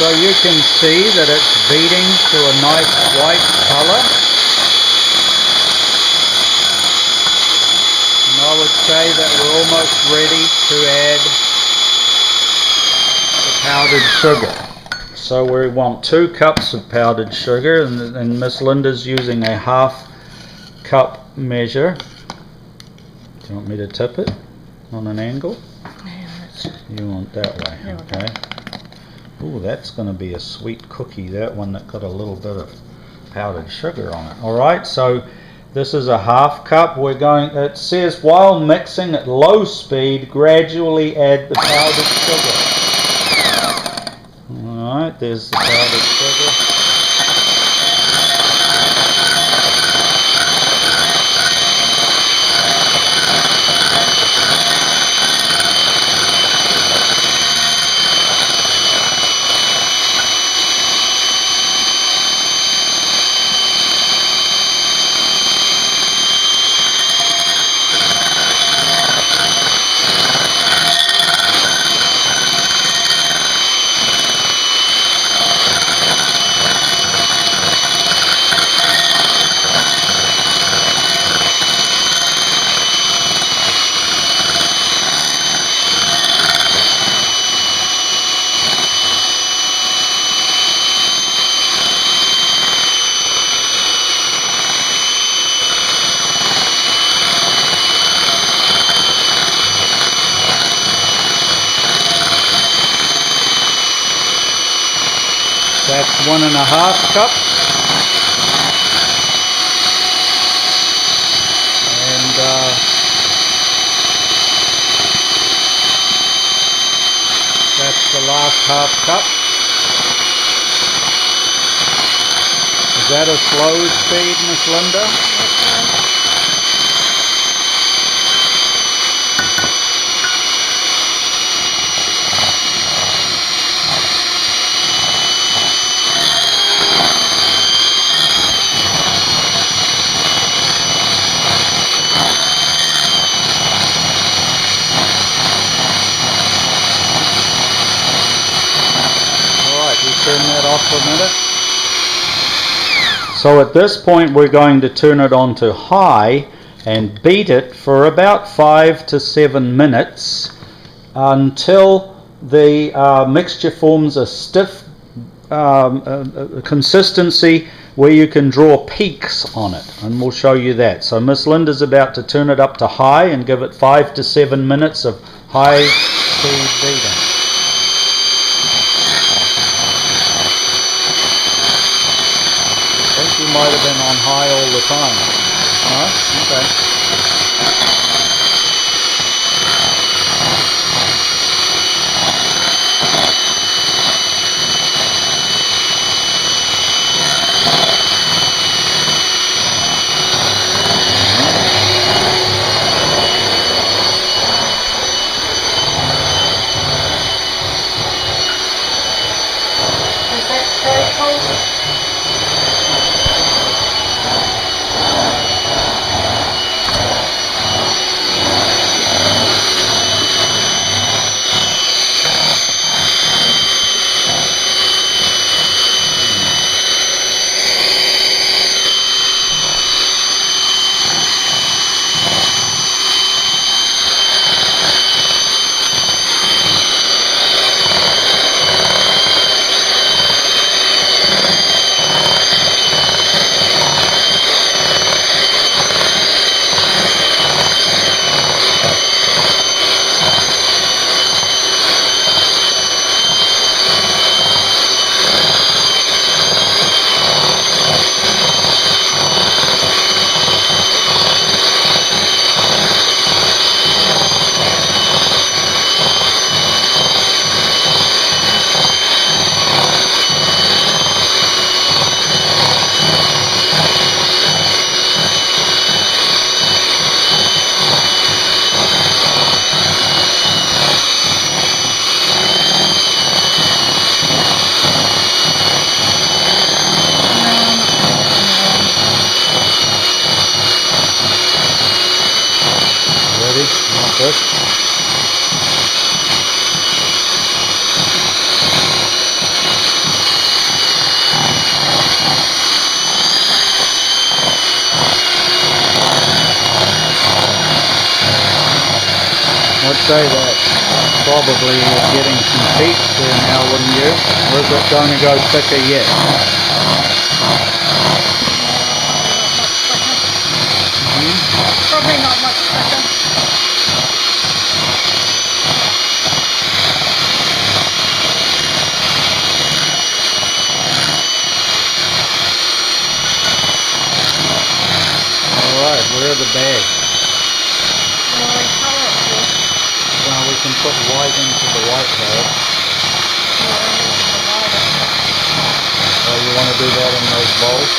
So you can see that it's beating to a nice white color. And I would say that we're almost ready to add the powdered sugar. So we want 2 cups of powdered sugar, and Miss Linda's using a 1/2 cup measure. Do you want me to tip it on an angle? You want that way, okay. Ooh, that's going to be a sweet cookie, that one that got a little bit of powdered sugar on it. Alright, so this is a 1/2 cup. It says while mixing at low speed, gradually add the powdered sugar. Alright, there's the powdered sugar. That's 1.5 cups. And that's the last 1/2 cup. Is that a slow speed, Miss Linda? Turn that off for a minute. So at this point we're going to turn it on to high and beat it for about 5 to 7 minutes until the mixture forms a stiff consistency where you can draw peaks on it, and we'll show you that. So Miss Linda's about to turn it up to high and give it 5 to 7 minutes of high speed beating. I think you might have been on high all the time. No? Okay. Is that very cold? I'd say that probably is getting some peaks there now, wouldn't you? Or is it going to go thicker yet? Probably not much thicker. Alright, where are the bags? Well, we colour it first. Well, we can put white into the white bag. Oh, you want to do that in those bowls?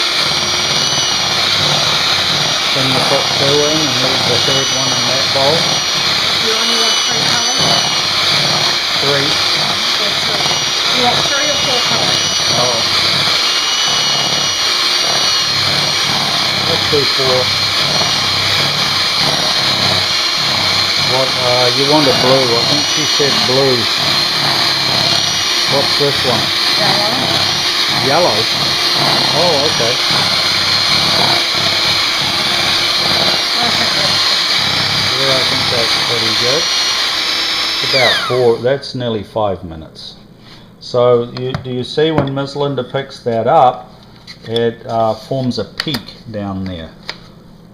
Then you put 2 in and leave the third one in that bowl. You only want 3 colours? 3. Or 3? You want 3 or 4 colours? Oh. Let's do 4. What, you want a blue. I think she said blue. What's this one? Yellow. Yellow? Oh, okay. Yeah, I think that's pretty good. It's about 4, that's nearly 5 minutes. So do you see when Miss Linda picks that up, it forms a peak down there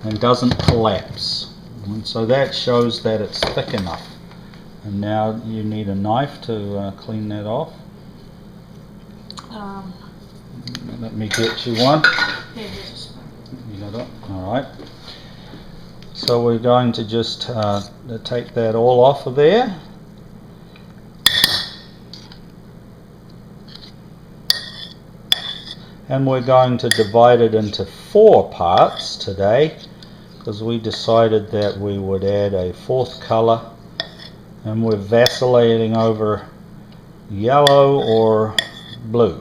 and doesn't collapse. And so that shows that it's thick enough. And now you need a knife to clean that off. Let me get you one. Here, here's a spoon. You got it? Alright. So we're going to just take that all off of there. And we're going to divide it into 4 parts today, because we decided that we would add a 4th color, and we're vacillating over yellow or blue.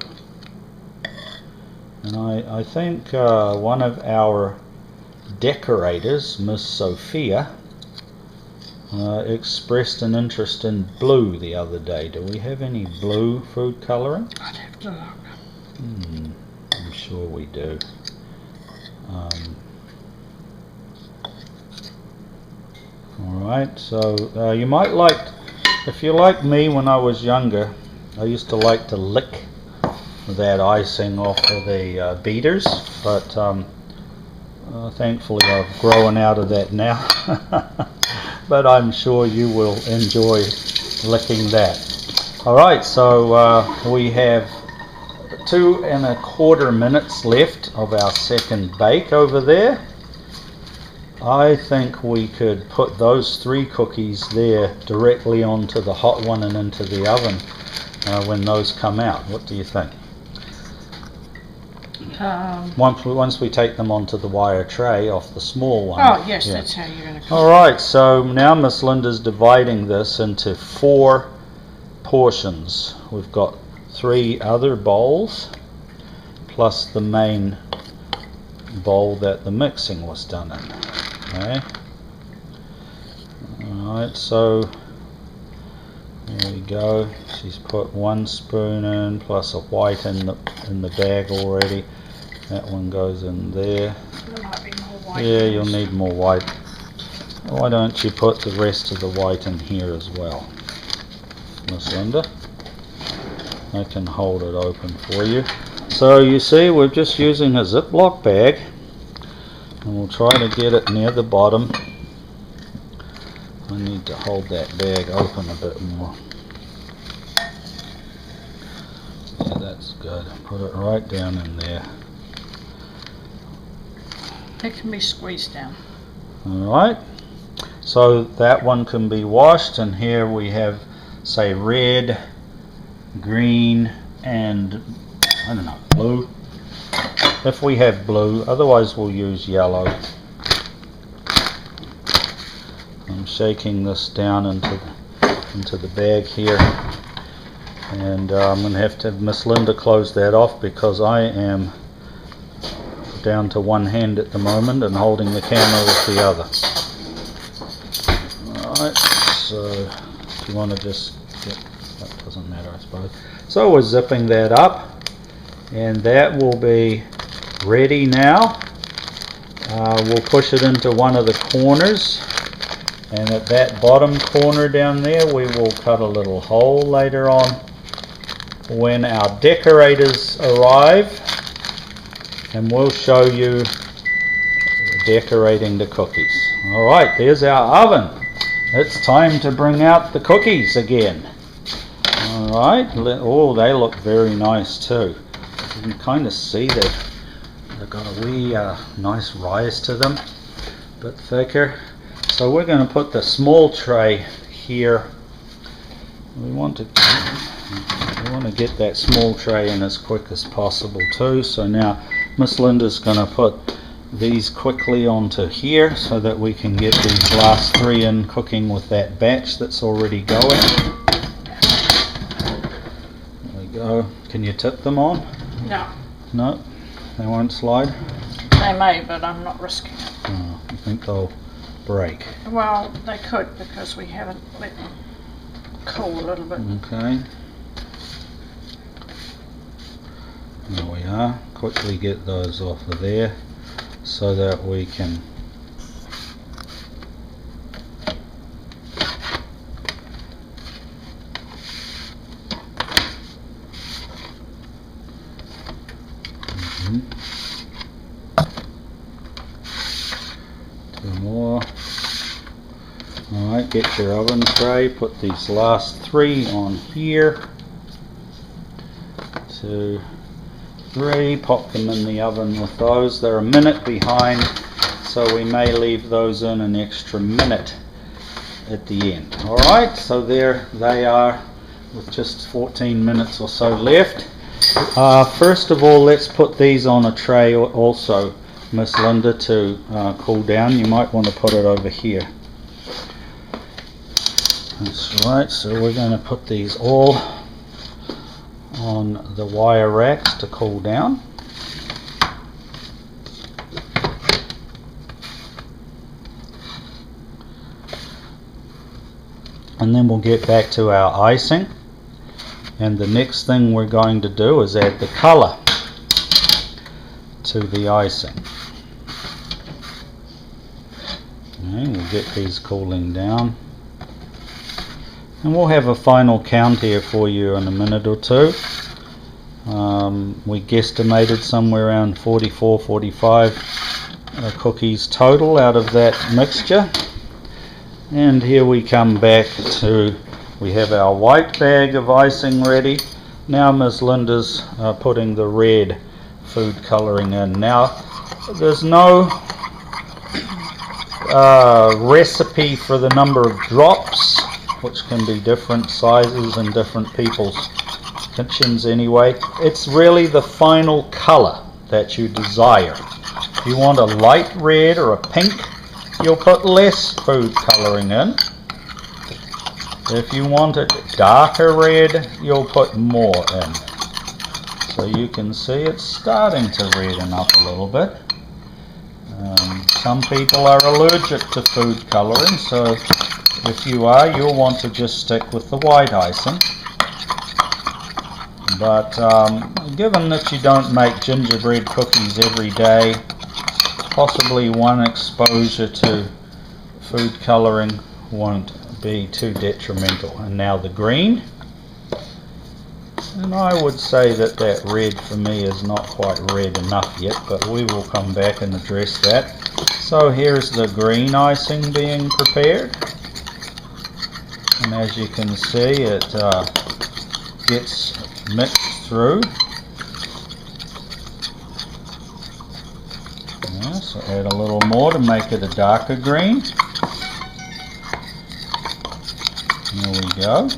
And I think one of our decorators, Miss Sophia, expressed an interest in blue the other day. Do we have any blue food coloring? I'd have to look. I'm sure we do. Alright, so you might like, if you're like me when I was younger, I used to like to lick that icing off of the beaters, but thankfully I've grown out of that now. But I'm sure you will enjoy licking that. Alright, so we have 2 1/4 minutes left of our second bake over there. I think we could put those 3 cookies there directly onto the hot one and into the oven when those come out. What do you think? Once we take them onto the wire tray off the small one. Oh, yes, yeah. That's how you're going to cook. Alright, so now Miss Linda's dividing this into 4 portions. We've got 3 other bowls plus the main bowl that the mixing was done in. Okay. Alright, so there we go. She's put 1 spoon in plus a white in the bag already. That one goes in there. There might be more white. Yeah, you'll need more white. Why don't you put the rest of the white in here as well, Miss Linda? I can hold it open for you. So you see, we're just using a Ziploc bag, and we'll try to get it near the bottom. I need to hold that bag open a bit more. Yeah, that's good. Put it right down in there. It can be squeezed down. Alright, so that one can be washed, and here we have, say, red, green, and I don't know, blue. If we have blue, otherwise we'll use yellow. I'm shaking this down into the bag here, and I'm going to have Miss Linda close that off because I am down to one hand at the moment and holding the camera with the other. Alright, so if you want to just that doesn't matter, I suppose. So we're zipping that up, and that will be ready now. We'll push it into one of the corners And at that bottom corner down there, we will cut a little hole later on when our decorators arrive, and we'll show you decorating the cookies. Alright, there's our oven. It's time to bring out the cookies again. Alright, oh, they look very nice too. You can kind of see that they've got a wee nice rise to them, a bit thicker. So we're going to put the small tray here. We want to get that small tray in as quick as possible too. So now Miss Linda's going to put these quickly onto here so that we can get these last 3 in cooking with that batch that's already going. There we go. Can you tip them on? No. No? They won't slide? They may, but I'm not risking it. Oh, I think they'll break. Well, they could because we haven't let them cool a little bit. Okay. There we are. Quickly get those off of there so that we can two more. Alright, get your oven tray, put these last 3 on here. 2, 3, pop them in the oven with those. They're a minute behind, so we may leave those in an extra minute at the end. Alright, so there they are with just 14 minutes or so left. First of all, let's put these on a tray also, Miss Linda, to cool down. You might want to put it over here. That's right, so we're going to put these all on the wire racks to cool down. And then we'll get back to our icing. And the next thing we're going to do is add the color to the icing. Okay, we'll get these cooling down. And we'll have a final count here for you in a minute or two. We guesstimated somewhere around 44, 45 cookies total out of that mixture. And here we come back to, we have our white bag of icing ready. Now Miss Linda's putting the red food colouring in. Now there's no recipe for the number of drops, which can be different sizes in different people's kitchens anyway. It's really the final colour that you desire. If you want a light red or a pink, you'll put less food colouring in. If you want it darker red, you'll put more in. So you can see it's starting to redden up a little bit. Some people are allergic to food colouring, so if you are, you'll want to just stick with the white icing. But given that you don't make gingerbread cookies every day, possibly one exposure to food colouring won't be too detrimental. And now the green. And I would say that that red for me is not quite red enough yet, but we will come back and address that. So here's the green icing being prepared. And as you can see, it gets mixed through. Yeah, so add a little more to make it a darker green. There we go.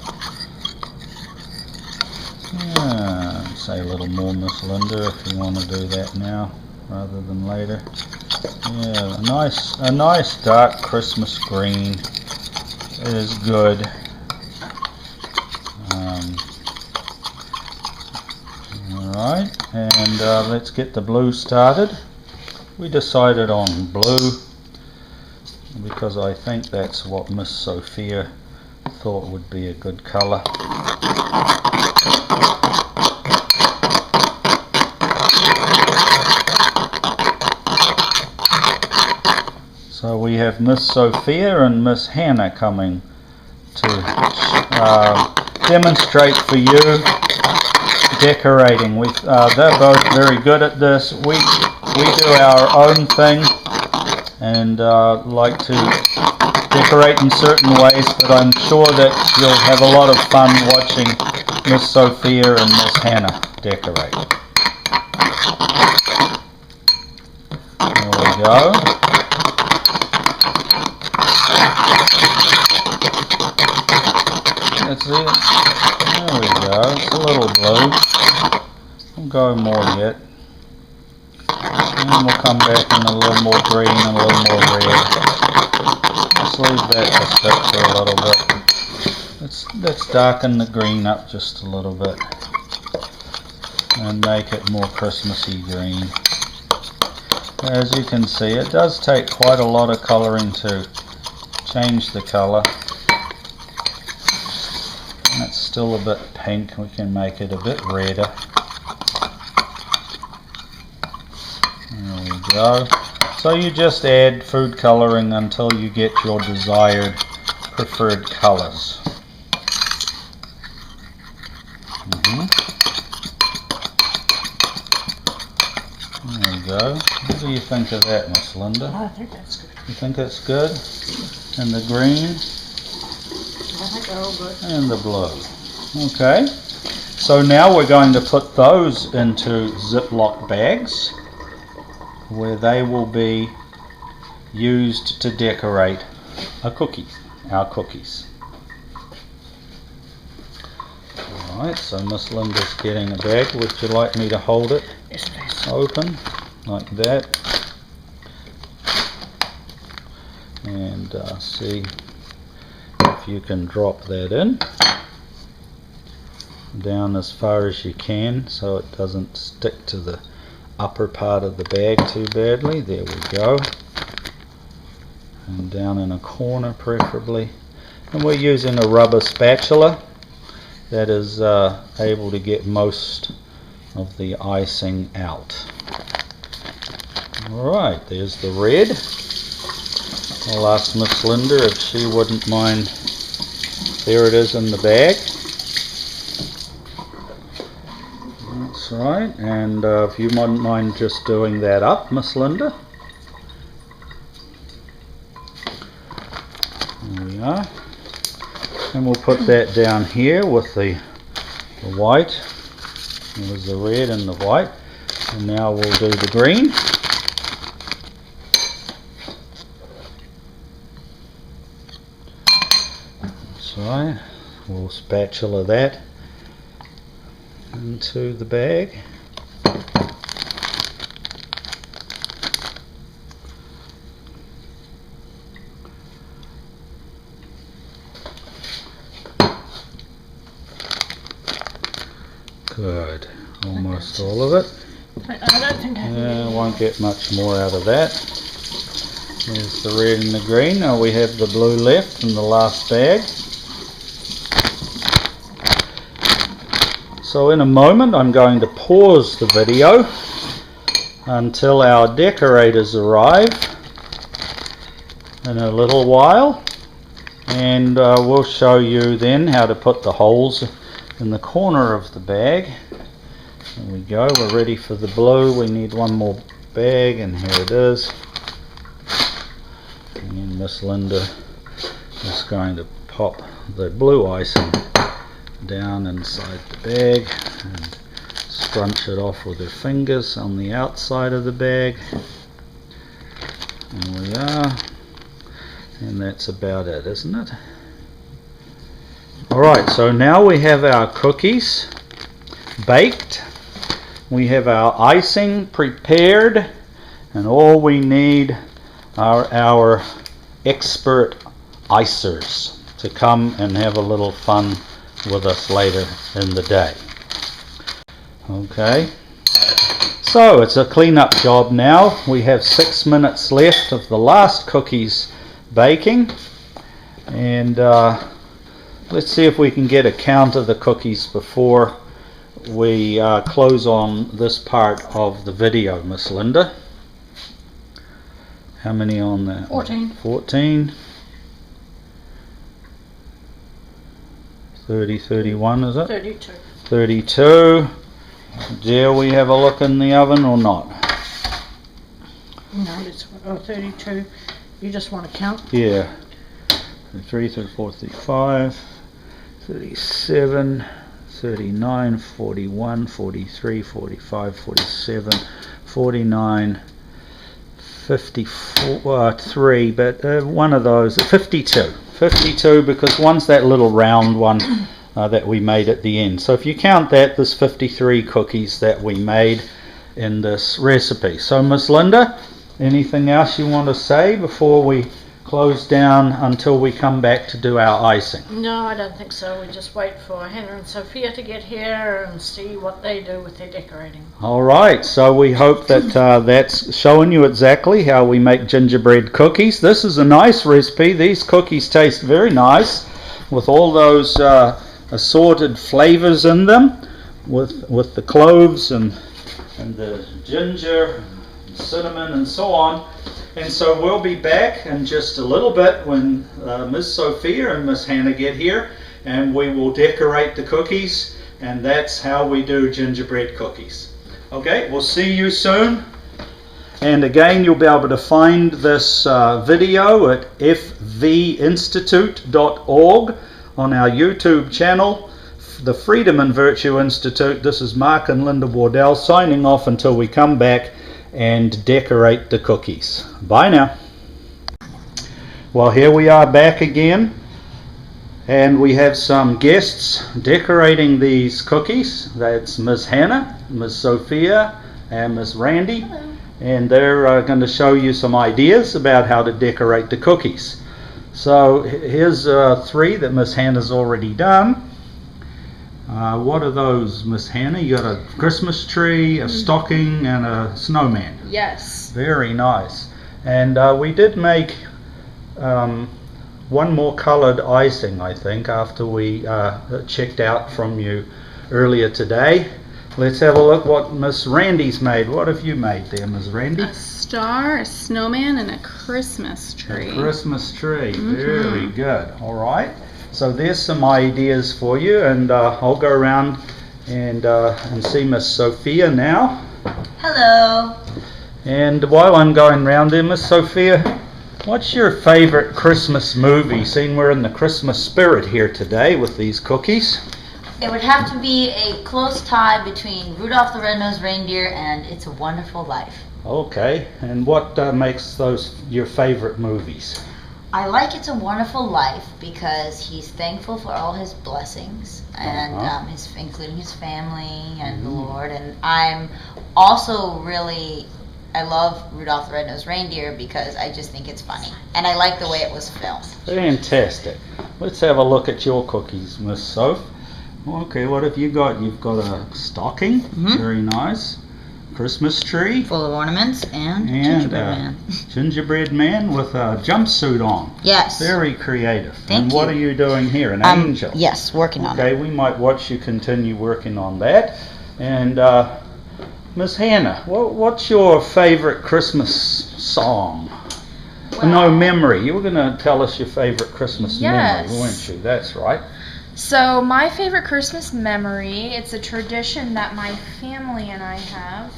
Yeah, say a little more, Miss Linda, if you want to do that now rather than later. Yeah, a nice dark Christmas green is good. Alright, and let's get the blue started. We decided on blue because I think that's what Miss Sophia thought would be a good colour. So So we have Miss Sophia and Miss Hannah coming to demonstrate for you decorating. They're both very good at this. We do our own thing and like to decorate in certain ways, but I'm sure that you'll have a lot of fun watching Miss Sophia and Miss Hannah decorate. There we go. That's it. There we go. It's a little blue. We'll go more yet. And we'll come back in a little more green and a little more red. Just leave that to stick for a little bit. Let's darken the green up just a little bit and make it more Christmassy green. As you can see, it does take quite a lot of colouring to change the colour. And it's still a bit pink. We can make it a bit redder. There we go. So you just add food colouring until you get your desired preferred colours. There we go. What do you think of that, Miss Linda? I think that's good. You think that's good? And the green? I think they're all good. And the blue. Okay. So now we're going to put those into Ziploc bags where they will be used to decorate our cookies. Alright, so Miss Linda's getting a bag. Would you like me to hold it? Yes, please. Open, like that. And see if you can drop that in. Down as far as you can so it doesn't stick to the upper part of the bag too badly. There we go. And down in a corner preferably. And we're using a rubber spatula that is able to get most of the icing out. Alright, there's the red. I'll ask Miss Linda if she wouldn't mind. There it is in the bag. That's right, and if you wouldn't mind just doing that up, Miss Linda. There we are. And we'll put that down here with the white. There's the red and the white. And now we'll do the green. That's right. We'll spatula that into the bag. Good. Almost all of it. I don't think I Won't get much more out of that. There's the red and the green. Now we have the blue left in the last bag. So in a moment I'm going to pause the video until our decorators arrive in a little while, and we'll show you then how to put the holes in the corner of the bag. There we go, we're ready for the blue. We need one more bag, and here it is. And Miss Linda is going to pop the blue icing down inside the bag and scrunch it off with her fingers on the outside of the bag. There we are, and that's about it, isn't it? Alright, so now we have our cookies baked, we have our icing prepared, and all we need are our expert icers to come and have a little fun with us later in the day. Okay, so it's a cleanup job now. We have 6 minutes left of the last cookies baking, and let's see if we can get a count of the cookies before we close on this part of the video, Miss Linda. How many on there? 14. 14. 30, 31 is it? 32. 32. Dare we have a look in the oven or not? No, it's 32. You just want to count? Yeah. 33, 34, 35, 37, 39, 41, 43, 45, 47, 49, 54, 3, but one of those, 52. 52 because one's that little round one that we made at the end. So if you count that, there's 53 cookies that we made in this recipe. So Miss Linda, anything else you want to say before we close down until we come back to do our icing? No, I don't think so. We just wait for Hannah and Sophia to get here and see what they do with their decorating. Alright, so we hope that that's showing you exactly how we make gingerbread cookies. This is a nice recipe. These cookies taste very nice with all those assorted flavors in them, with the cloves and the ginger, and cinnamon and so on. And so we'll be back in just a little bit when Miss Sophia and Miss Hannah get here, and we will decorate the cookies, and that's how we do gingerbread cookies. Okay, we'll see you soon. And again, you'll be able to find this video at fvinstitute.org on our YouTube channel, the Freedom and Virtue Institute. This is Mark and Linda Wardell signing off until we come back and decorate the cookies. Bye now. Well, here we are back again, and we have some guests decorating these cookies. That's Miss Hannah, Miss Sophia, and Miss Randy. Hello. And they're going to show you some ideas about how to decorate the cookies. So here's 3 that Miss Hannah's already done. What are those, Miss Hannah? You got a Christmas tree, a stocking, and a snowman. Yes. Very nice. And we did make one more colored icing, I think, after we checked out from you earlier today. Let's have a look what Miss Randy's made. What have you made there, Miss Randy? A star, a snowman, and a Christmas tree. A Christmas tree. Very good. All right. So there's some ideas for you, and I'll go around and see Miss Sophia now. Hello. And while I'm going around there, Miss Sophia, what's your favorite Christmas movie? Seeing we're in the Christmas spirit here today with these cookies. It would have to be a close tie between Rudolph the Red-Nosed Reindeer and It's a Wonderful Life. Okay. And what makes those your favorite movies? I like It's a Wonderful Life because he's thankful for all his blessings, and including his family and the Lord. And I'm also I love Rudolph the Red-Nosed Reindeer because I just think it's funny. And I like the way it was filmed. Fantastic. Let's have a look at your cookies, Miss Soph. Okay, what have you got? You've got a stocking. Very nice. Christmas tree. Full of ornaments and gingerbread man. Gingerbread man with a jumpsuit on. Yes. Very creative. Thank you. What are you doing here? An angel? Yes, working on it. Okay, we might watch you continue working on that. And Miss Hannah, what's your favorite Christmas song? No, memory. You were going to tell us your favorite Christmas memory, weren't you? That's right. So my favorite Christmas memory, it's a tradition that my family and I have.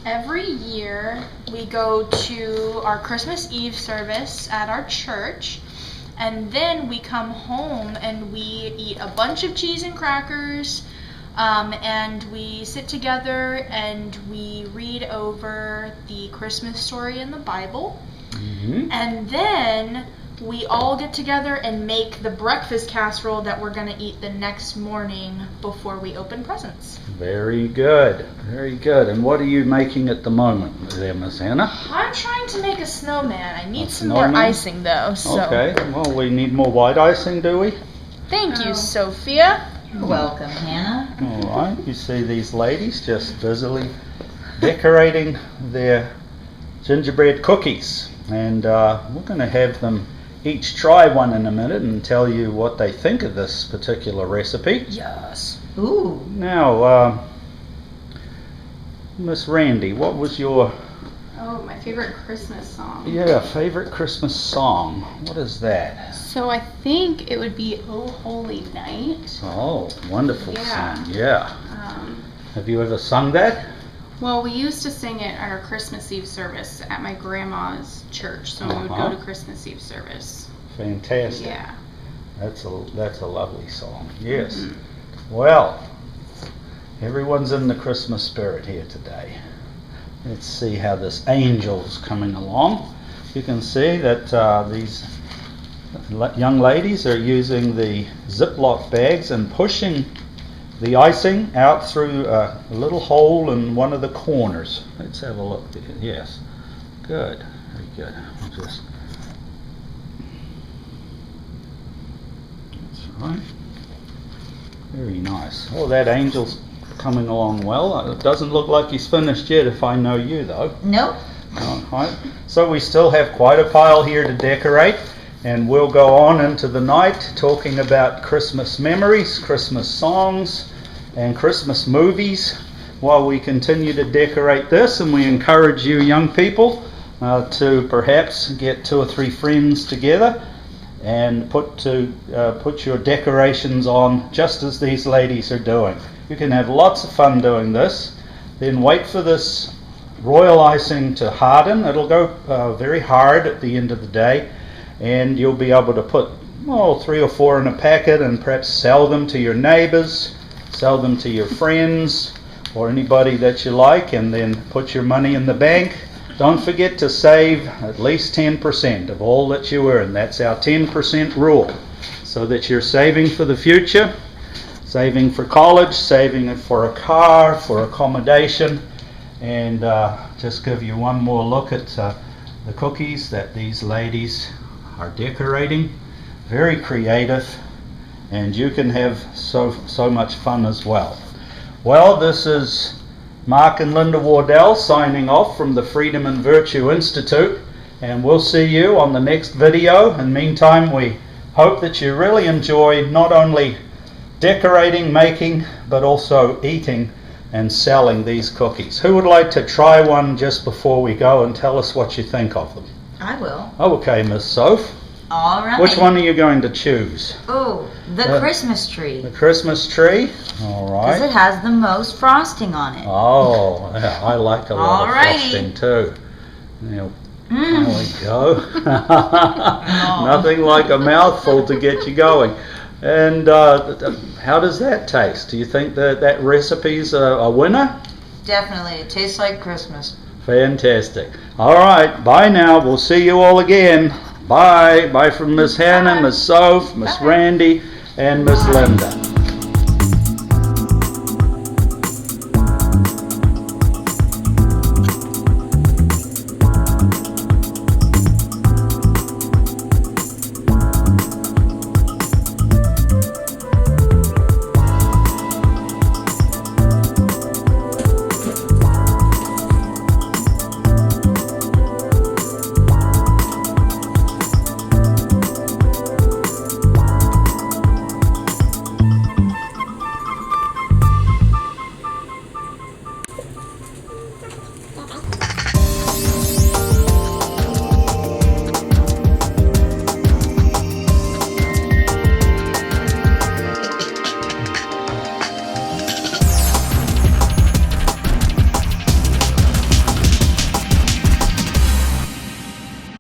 Every year we go to our Christmas Eve service at our church, and then we come home and we eat a bunch of cheese and crackers, and we sit together and we read over the Christmas story in the Bible. And then we all get together and make the breakfast casserole that we're going to eat the next morning before we open presents. Very good. Very good. And what are you making at the moment there, Miss Hannah? I'm trying to make a snowman. I need some more icing though. So. Okay. Well, we need more white icing, do we? Thank you, Sophia. You're welcome, Hannah. All right. You see these ladies just busily decorating their gingerbread cookies. And we're going to have them each try one in a minute and tell you what they think of this particular recipe. Yes. Ooh. Now, Miss Randy, what was your Oh, my favorite Christmas song. Yeah, favorite Christmas song. What is that? So I think it would be "Oh Holy Night." Oh, wonderful Yeah. song. Yeah. Have you ever sung that? Well, we used to sing it at our Christmas Eve service at my grandma's church. So we would go to Christmas Eve service. Fantastic. Yeah. That's a lovely song. Yes. Well, everyone's in the Christmas spirit here today. Let's see how this angel's coming along. You can see that these young ladies are using the Ziploc bags and pushing the icing out through a little hole in one of the corners. Let's have a look there. Yes. Good. Very good. I'll just... That's right. Very nice. Oh, that angel's coming along well. It doesn't look like he's finished yet if I know you though. Nope. Alright. So we still have quite a pile here to decorate, and we'll go on into the night talking about Christmas memories, Christmas songs, and Christmas movies while we continue to decorate this. And we encourage you young people to perhaps get 2 or 3 friends together and put your decorations on just as these ladies are doing. You can have lots of fun doing this. Then wait for this royal icing to harden. It'll go very hard at the end of the day, and you'll be able to put 3 or 4 in a packet and perhaps sell them to your neighbors, sell them to your friends or anybody that you like, and then put your money in the bank. Don't forget to save at least 10% of all that you earn. That's our 10% rule, so that you're saving for the future, saving for college, saving for a car, for accommodation. And just give you one more look at the cookies that these ladies are decorating. Very creative, and you can have so much fun as well. Well, this is Mark and Linda Wardell signing off from the Freedom and Virtue Institute, and we'll see you on the next video. In the meantime, we hope that you really enjoy not only decorating, making, but also eating and selling these cookies. Who would like to try one just before we go and tell us what you think of them? I will. Okay, Miss Soph. All right. Which one are you going to choose? Oh, the Christmas tree. The Christmas tree? All Because right. it has the most frosting on it. Oh, yeah, I like a lot of Alrighty. frosting too. There we go. Nothing like a mouthful to get you going. And how does that taste? Do you think that recipe's a winner? Definitely. It tastes like Christmas. Fantastic. All right. Bye now. We'll see you all again. Bye. Bye from Miss Hannah, Miss Soph, Miss Randy, and Miss Linda.